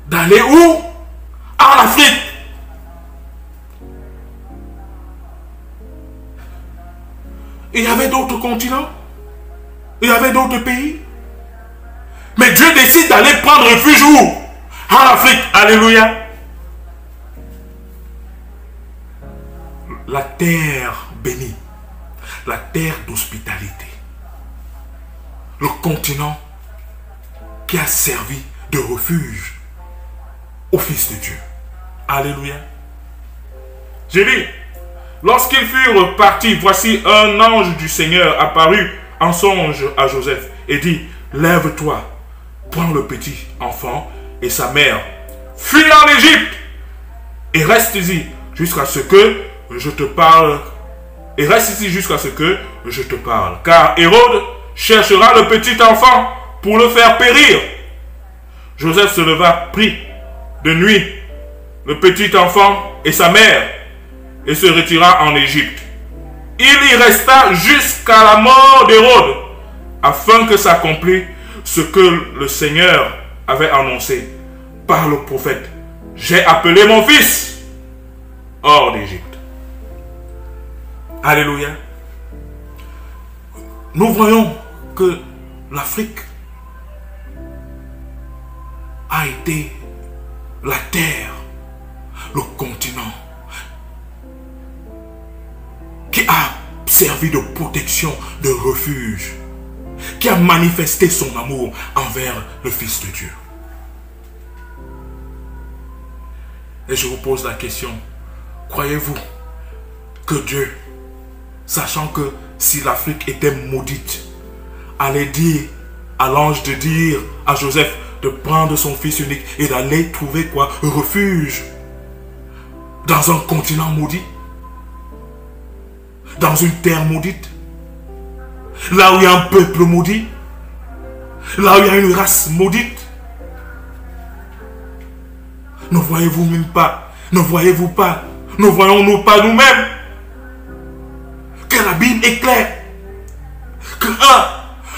d'aller où? En Afrique. Il y avait d'autres continents. Il y avait d'autres pays. Mais Dieu décide d'aller prendre refuge où? En Afrique. Alléluia. La terre bénie. La terre d'hospitalité. Le continent qui a servi de refuge au Fils de Dieu. Alléluia. J'ai dit, lorsqu'ils furent partis, voici un ange du Seigneur apparut en songe à Joseph et dit, lève-toi, prends le petit enfant et sa mère, fuis en Égypte et reste ici jusqu'à ce que je te parle. Et reste ici jusqu'à ce que je te parle. Car Hérode cherchera le petit enfant pour le faire périr. Joseph se leva, prit de nuit le petit enfant et sa mère et se retira en Égypte. Il y resta jusqu'à la mort d'Hérode, afin que s'accomplisse ce que le Seigneur avait annoncé par le prophète. J'ai appelé mon fils hors d'Égypte. Alléluia. Nous voyons que l'Afrique a été la terre, le continent qui a servi de protection, de refuge, qui a manifesté son amour envers le Fils de Dieu. Et je vous pose la question, croyez-vous que Dieu, sachant que si l'Afrique était maudite, allait dire à l'ange de dire à Joseph de prendre son fils unique et d'aller trouver quoi? Refuge dans un continent maudit, dans une terre maudite, là où il y a un peuple maudit, là où il y a une race maudite. Ne voyez-vous même pas, ne voyez-vous pas, ne voyons-nous pas nous-mêmes que la Bible est claire que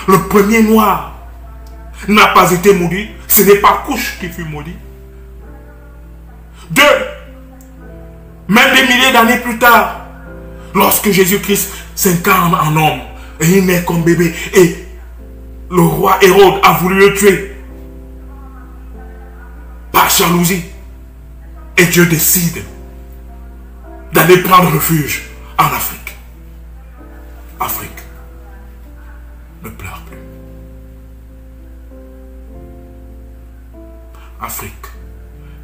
le premier noir n'a pas été maudit, ce n'est pas Couche qui fut maudit. 2, même des milliers d'années plus tard, lorsque Jésus-Christ s'incarne en homme et il naît comme bébé et le roi Hérode a voulu le tuer par jalousie, et Dieu décide d'aller prendre refuge en Afrique. Afrique, ne pleure plus. Afrique,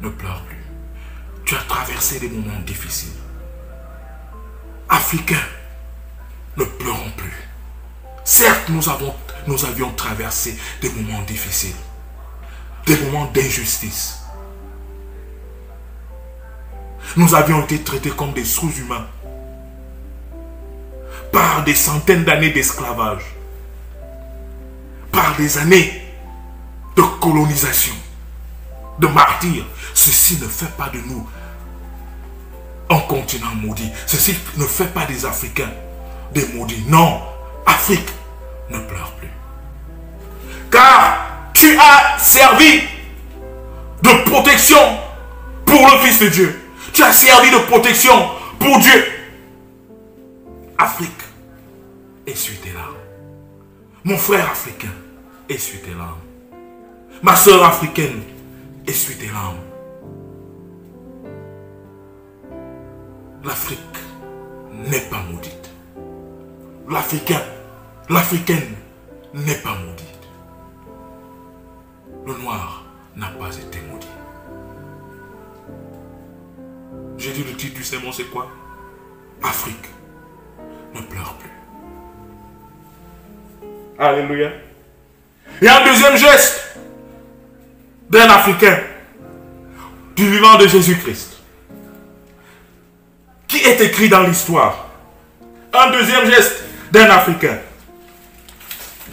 ne pleure plus. Tu as traversé des moments difficiles. Africains, ne pleurons plus. Certes, nous avions traversé des moments difficiles, des moments d'injustice. Nous avions été traités comme des sous-humains par des centaines d'années d'esclavage, par des années de colonisation, de martyrs. Ceci ne fait pas de nous un continent maudit. Ceci ne fait pas des Africains des maudits. Non, Afrique, ne pleure plus. Car tu as servi de protection pour le Fils de Dieu. Tu as servi de protection pour Dieu. Afrique, essuie tes larmes. Mon frère africain, essuie tes larmes. Ma soeur africaine, essuie tes larmes. L'Afrique n'est pas maudite. L'Africain, l'Africaine n'est pas maudite. Le noir n'a pas été maudit. J'ai dit le titre du sermon, c'est quoi? Afrique, ne pleure plus. Alléluia. Et un deuxième geste d'un Africain, du vivant de Jésus-Christ, qui est écrit dans l'histoire. Un deuxième geste d'un Africain.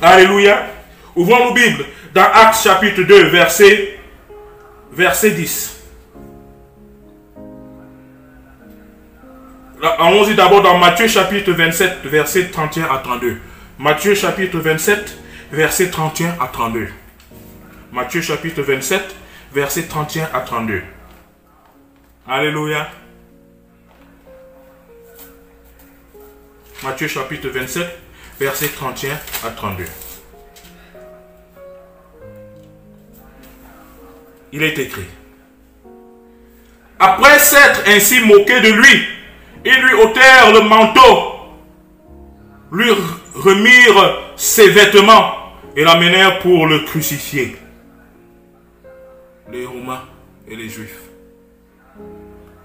Alléluia. Ouvrons nos Bibles dans Actes chapitre 2, verset 10. Allons-y d'abord dans Matthieu chapitre 27, versets 31 à 32. Matthieu chapitre 27, versets 31 à 32. Matthieu chapitre 27, versets 31 à 32. Alléluia. Matthieu chapitre 27, versets 31 à 32. Il est écrit: après s'être ainsi moqué de lui, ils lui ôtèrent le manteau, lui remirent ses vêtements et l'amenèrent pour le crucifier. Les Romains et les Juifs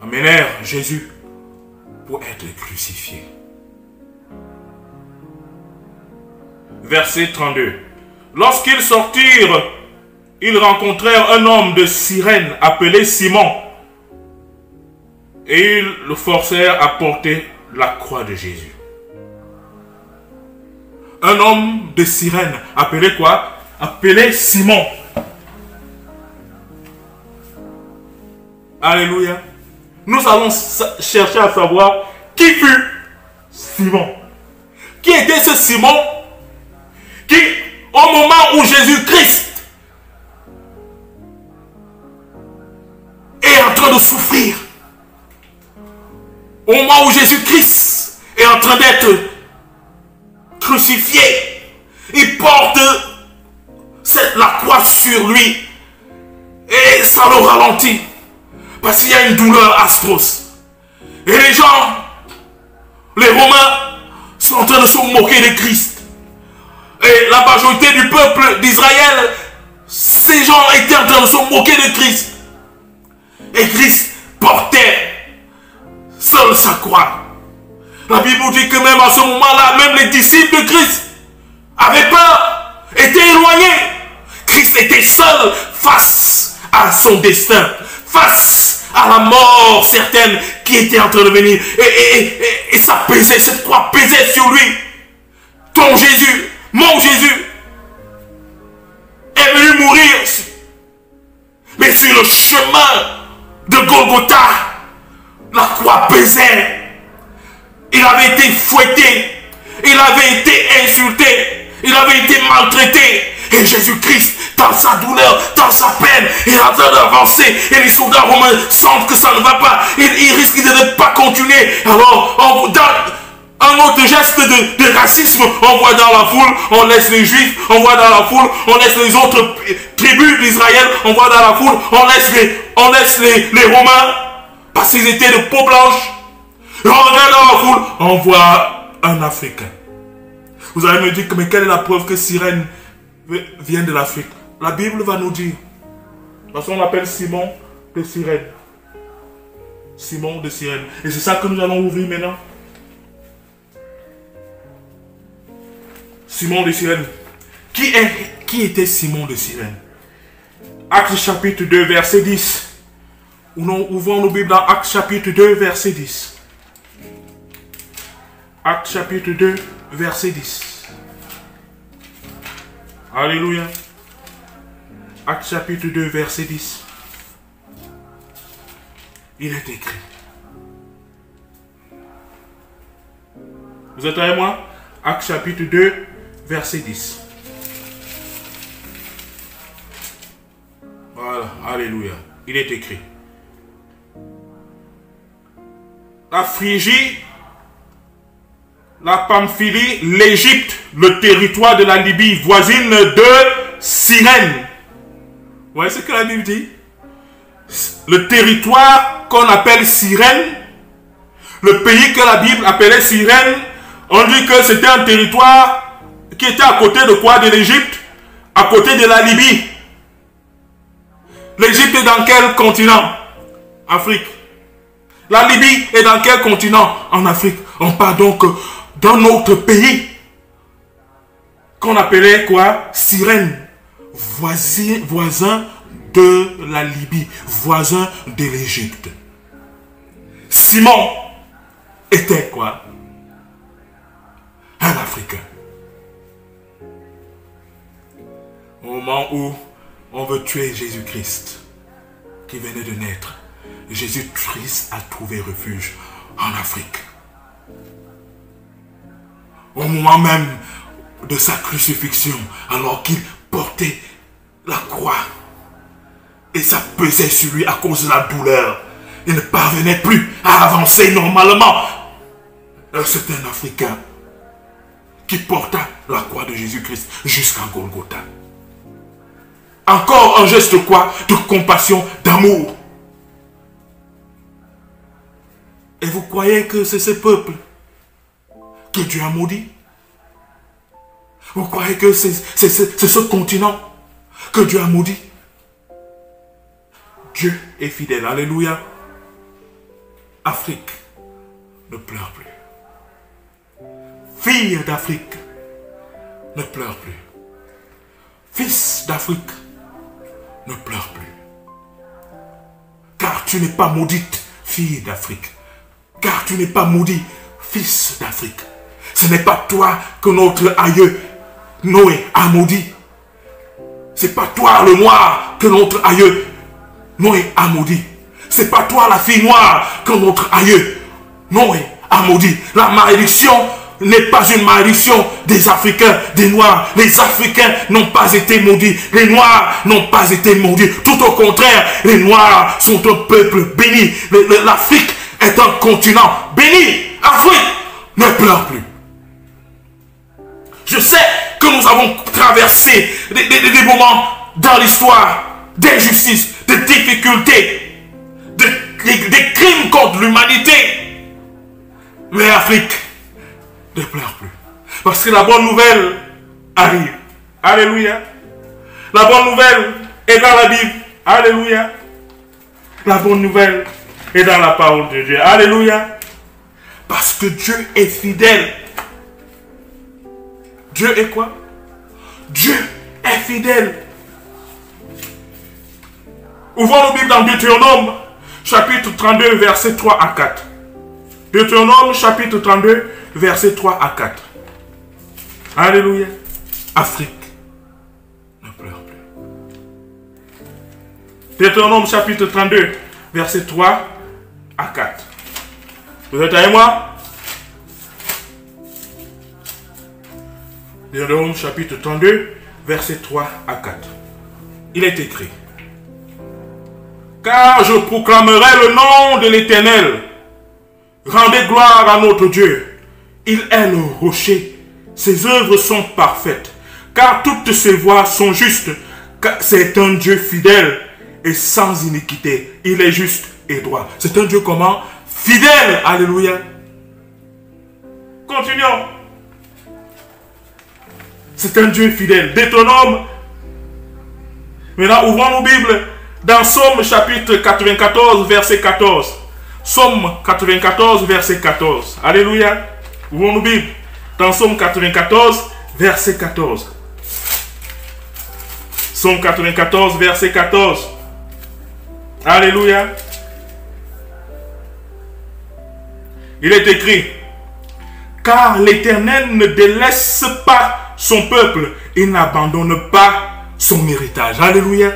amenèrent Jésus pour être crucifié. Verset 32. Lorsqu'ils sortirent, ils rencontrèrent un homme de Cyrène appelé Simon, et ils le forcèrent à porter la croix de Jésus. Un homme de Cyrène appelé quoi? Appelé Simon. Alléluia. Nous allons chercher à savoir qui fut Simon. Qui était ce Simon qui, au moment où Jésus-Christ est en train de souffrir, au moment où Jésus-Christ est en train d'être crucifié, il porte la croix sur lui et ça le ralentit parce qu'il y a une douleur atroce. Et les gens, les Romains, sont en train de se moquer de Christ. Et la majorité du peuple d'Israël, ces gens étaient en train de se moquer de Christ. Et Christ portait seul sa croix. La Bible dit que même à ce moment-là, même les disciples de Christ avaient peur, étaient éloignés. Christ était seul face à son destin, face à la mort certaine qui était en train de venir. Et ça pesait, cette croix pesait sur lui. Ton Jésus, mon Jésus, est venu mourir. Mais sur le chemin de Golgotha, la croix pesait. Il avait été fouetté, il avait été insulté, il avait été maltraité. Et Jésus-Christ, dans sa douleur, dans sa peine, il est en train d'avancer. Et les soldats romains sentent que ça ne va pas. Ils risquent de ne pas continuer. Alors, dans un autre geste de racisme, on voit dans la foule, on laisse les Juifs, on voit dans la foule, on laisse les autres tribus d'Israël, on voit dans la foule, on laisse les Romains, parce qu'ils étaient de peau blanche. Et on regarde dans la foule, on voit un Africain. Vous allez me dire, mais quelle est la preuve que Cyrène vient de l'Afrique? La Bible va nous dire. Parce qu'on l'appelle Simon de Cyrène. Simon de Cyrène. Et c'est ça que nous allons ouvrir maintenant. Simon de Cyrène. Qui était Simon de Cyrène? Actes chapitre 2, verset 10. Ouvrons nos Bibles dans Actes chapitre 2, verset 10. Actes chapitre 2, verset 10. Alléluia. Actes chapitre 2, verset 10. Il est écrit. Vous êtes avec moi? Actes chapitre 2, verset 10. Voilà. Alléluia. Il est écrit. La Phrygie, la Pamphylie, l'Égypte, le territoire de la Libye voisine de Cyrène. Vous voyez ce que la Bible dit? Le territoire qu'on appelle Cyrène, le pays que la Bible appelait Cyrène, on dit que c'était un territoire qui était à côté de quoi? De l'Égypte, à côté de la Libye. L'Égypte est dans quel continent? Afrique. La Libye est dans quel continent? En Afrique. On parle donc d'un autre pays qu'on appelait quoi? Cyrène, voisin de la Libye, voisin de l'Égypte. Simon était quoi? Un Africain. Au moment où on veut tuer Jésus-Christ, qui venait de naître, Jésus-Christ a trouvé refuge en Afrique. moment même de sa crucifixion, alors qu'il portait la croix et ça pesait sur lui à cause de la douleur, il ne parvenait plus à avancer normalement. C'est un Africain qui porta la croix de Jésus-Christ jusqu'à Golgotha. Encore un geste quoi? De compassion, d'amour. Et vous croyez que c'est ce peuple que Dieu a maudit? Vous croyez que c'est ce continent que Dieu a maudit? Dieu est fidèle. Alléluia. Afrique, ne pleure plus. Fille d'Afrique, ne pleure plus. Fils d'Afrique, ne pleure plus. Car tu n'es pas maudite, fille d'Afrique. Car tu n'es pas maudit, fils d'Afrique. Ce n'est pas toi que notre aïeux Noé a maudit. C'est pas toi le noir que notre aïeux Noé a maudit. C'est pas toi la fille noire que notre aïeux Noé a maudit. La malédiction n'est pas une malédiction des Africains, des Noirs. Les Africains n'ont pas été maudits. Les Noirs n'ont pas été maudits. Tout au contraire, les Noirs sont un peuple béni. L'Afrique est un continent béni. Afrique, ne pleure plus. Je sais que nous avons traversé des moments dans l'histoire d'injustice, de difficultés, des crimes contre l'humanité. Mais Afrique, ne pleure plus. Parce que la bonne nouvelle arrive. Alléluia. La bonne nouvelle est dans la Bible. Alléluia. La bonne nouvelle est dans la parole de Dieu. Alléluia. Parce que Dieu est fidèle. Dieu est quoi? Dieu est fidèle. Ouvrons nos Bibles dans Deutéronome, chapitre 32, versets 3 à 4. Deutéronome, chapitre 32, versets 3 à 4. Alléluia. Afrique, ne pleure plus. Deutéronome, chapitre 32, versets 3 à 4. Vous êtes avec moi? Deutéronome, chapitre 32, versets 3 à 4. Il est écrit: car je proclamerai le nom de l'Éternel. Rendez gloire à notre Dieu. Il est le rocher. Ses œuvres sont parfaites. Car toutes ses voies sont justes. C'est un Dieu fidèle et sans iniquité. Il est juste et droit. C'est un Dieu comment? Fidèle. Alléluia. Continuons. C'est un Dieu fidèle. Deutéronome. Maintenant, ouvrons nos Bibles dans Somme chapitre 94, verset 14. Somme 94, verset 14. Alléluia. Ouvrons nos Bibles dans Somme 94, verset 14. Somme 94, verset 14. Alléluia. Il est écrit: car l'Éternel ne délaisse pas son peuple, il n'abandonne pas son héritage. Alléluia.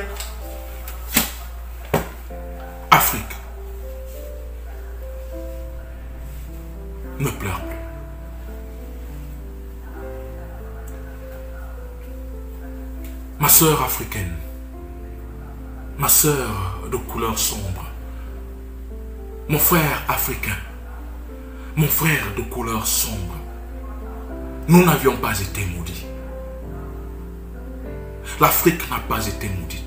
Afrique, ne pleure plus. Ma sœur africaine, ma sœur de couleur sombre, mon frère africain, mon frère de couleur sombre, nous n'avions pas été maudits. L'Afrique n'a pas été maudite.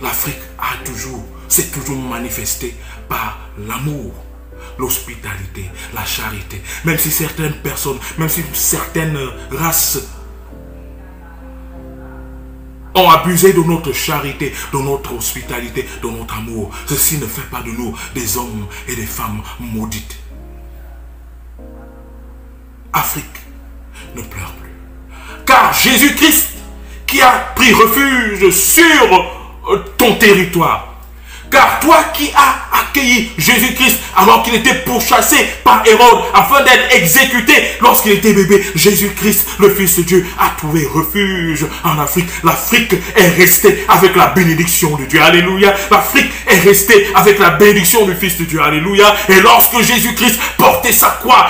L'Afrique s'est toujours manifestée par l'amour, l'hospitalité, la charité. Même si certaines personnes, même si certaines races ont abusé de notre charité, de notre hospitalité, de notre amour, ceci ne fait pas de nous des hommes et des femmes maudites. Afrique, ne pleure plus. Car Jésus-Christ, qui a pris refuge sur ton territoire, car toi qui as accueilli Jésus-Christ alors qu'il était pourchassé par Hérode afin d'être exécuté lorsqu'il était bébé. Jésus-Christ, le Fils de Dieu, a trouvé refuge en Afrique. L'Afrique est restée avec la bénédiction de Dieu. Alléluia. L'Afrique est restée avec la bénédiction du Fils de Dieu. Alléluia. Et lorsque Jésus-Christ portait sa croix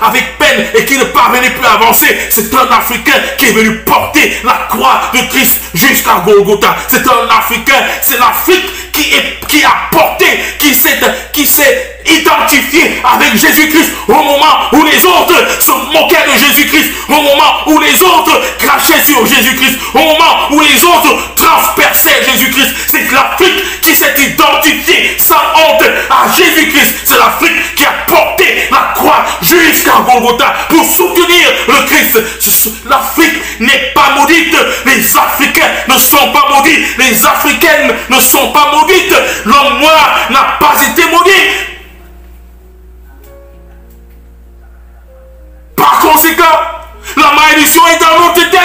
avec peine et qu'il ne parvenait plus à avancer, c'est un Africain qui est venu porter la croix de Christ jusqu'à Golgotha. C'est un Africain, c'est l'Afrique qui a porté, qui s'est identifié avec Jésus-Christ au moment où les autres se moquaient de Jésus-Christ, au moment où les autres crachaient sur Jésus-Christ, au moment où les autres transperçaient Jésus-Christ. C'est l'Afrique qui s'est identifiée sans honte à Jésus-Christ. C'est l'Afrique qui a porté la croix jusqu'à Golgotha pour soutenir le Christ. L'Afrique n'est pas maudite. Les Africains ne sont pas maudits. Les Africaines ne sont pas maudites. L'homme noir n'a pas été maudit. Par conséquent, la malédiction est dans notre tête.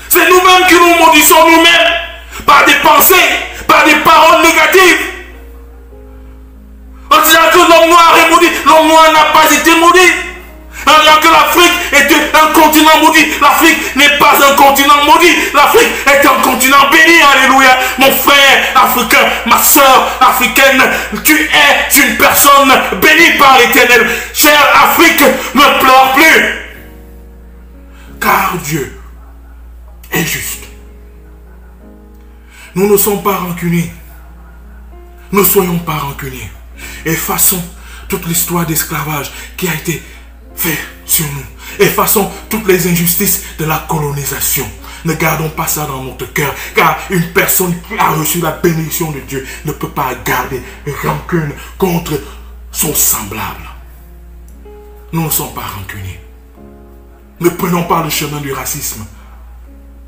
C'est nous-mêmes qui nous maudissons nous-mêmes par des pensées, par des paroles négatives. En disant que l'homme noir est maudit, l'homme noir n'a pas été maudit. En disant que l'Afrique est un continent maudit, l'Afrique n'est pas un continent maudit. L'Afrique est un continent béni. Alléluia. Mon frère africain, ma soeur africaine, tu es une personne bénie par l'Éternel. Chère Afrique, ne pleure plus. Car Dieu est juste. Nous ne sommes pas rancuniers. Ne soyons pas rancuniers. Effaçons toute l'histoire d'esclavage qui a été faite sur nous. Effaçons toutes les injustices de la colonisation. Ne gardons pas ça dans notre cœur, car une personne qui a reçu la bénédiction de Dieu ne peut pas garder rancune contre son semblable. Nous ne sommes pas rancuniers. Ne prenons pas le chemin du racisme.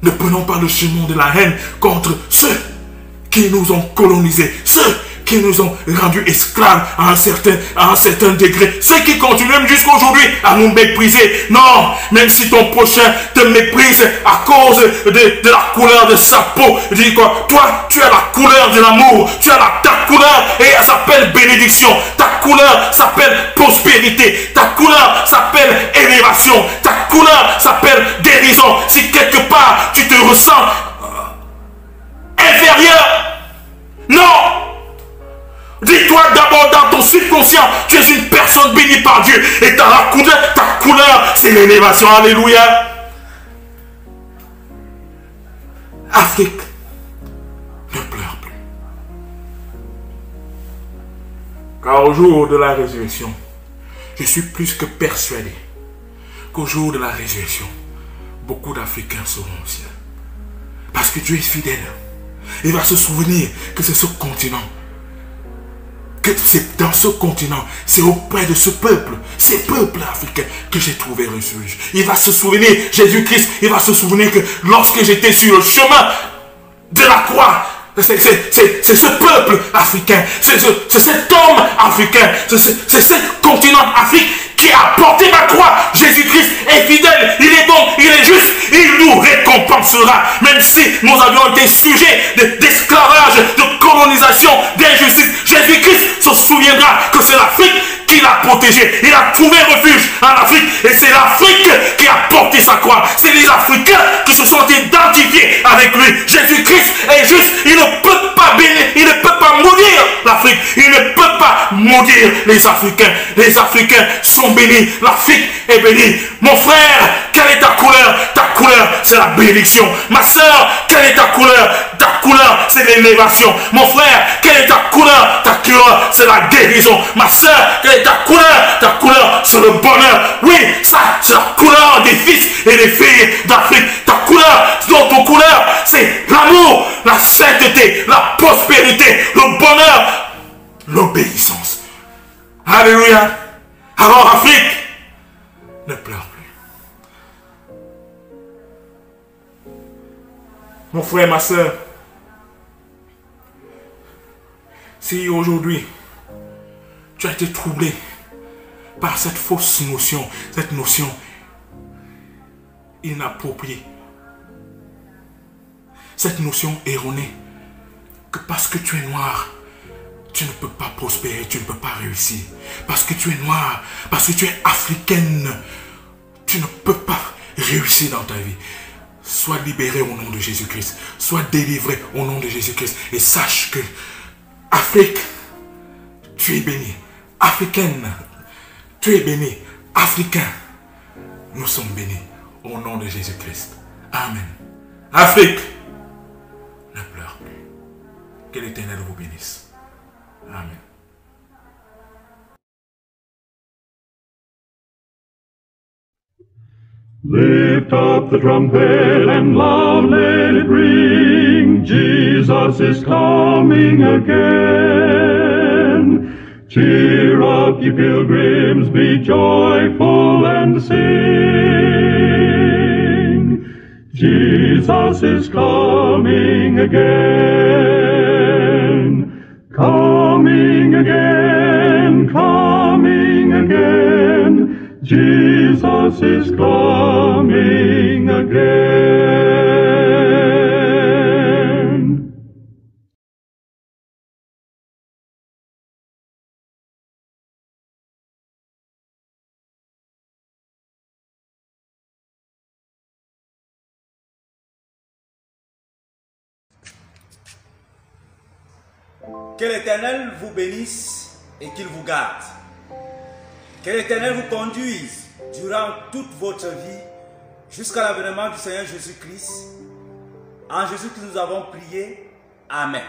Ne prenons pas le chemin de la haine contre ceux qui nous ont colonisés, ceux qui nous ont rendus esclaves à un certain degré, ceux qui continuent même jusqu'à aujourd'hui à nous mépriser. Non, même si ton prochain te méprise à cause de la couleur de sa peau, dis quoi? Toi, tu as la couleur de l'amour, tu as ta couleur et elle s'appelle bénédiction. Ta couleur s'appelle prospérité, ta couleur s'appelle élévation, ta couleur s'appelle guérison. Si quelque part tu te ressens inférieur, non! Dis-toi d'abord dans ton subconscient, tu es une personne bénie par Dieu. Et dans ta couleur, c'est l'élévation. Alléluia. Afrique, ne pleure plus. Car au jour de la résurrection, je suis plus que persuadé qu'au jour de la résurrection, beaucoup d'Africains seront au ciel. Parce que Dieu est fidèle. Il va se souvenir que c'est ce continent, que c'est dans ce continent, c'est auprès de ce peuple, ces peuples africains que j'ai trouvé refuge. Il va se souvenir, Jésus-Christ, il va se souvenir que lorsque j'étais sur le chemin de la croix, c'est ce peuple africain, c'est cet homme africain, c'est ce continent Afrique qui a porté ma croix. Jésus-Christ est fidèle, il est bon, il est juste, il nous récompensera. Même si nous avions été sujets d'esclavage, de colonisation, d'injustice, Jésus-Christ se souviendra que c'est l'Afrique qui l'a protégé. Il a trouvé refuge en Afrique et c'est l'Afrique qui a porté sa croix. C'est les Africains qui se sont identifiés avec lui. Jésus-Christ est juste, il ne peut pas bénir, il ne peut pas maudire l'Afrique, il ne peut pas maudire les Africains. Les Africains sont bénis, l'Afrique est bénie. Mon frère, quelle est ta couleur? Ta couleur, c'est la bénédiction. Ma soeur, quelle est ta couleur? Ta couleur, c'est l'élévation. Mon frère, quelle est ta couleur? Ta couleur, c'est la guérison. Ma soeur, quelle est ta couleur? Ta couleur, c'est le bonheur. Oui, ça, c'est la couleur des fils et des filles d'Afrique. Ta couleur, ton couleur, c'est l'amour, la sainteté, la prospérité, le bonheur, l'obéissance. Alléluia. Alors Afrique, ne pleure plus. Mon frère, ma soeur, si aujourd'hui tu as été troublé par cette fausse notion, cette notion inappropriée, cette notion erronée, que parce que tu es noir, tu ne peux pas prospérer, tu ne peux pas réussir. Parce que tu es noire, parce que tu es africaine, tu ne peux pas réussir dans ta vie. Sois libéré au nom de Jésus-Christ. Sois délivré au nom de Jésus-Christ. Et sache que Afrique, tu es béni. Africaine, tu es béni. Africain, nous sommes bénis au nom de Jésus-Christ. Amen. Afrique, ne pleure plus. Que l'Éternel vous bénisse. Amen. Lift up the trumpet and loud let it ring. Jesus is coming again. Cheer up, ye pilgrims, be joyful and sing. Jesus is coming again. Coming again, coming again. Jesus is coming again. Que l'Éternel vous bénisse et qu'il vous garde. Que l'Éternel vous conduise durant toute votre vie jusqu'à l'avènement du Seigneur Jésus-Christ. En Jésus-Christ nous avons prié. Amen.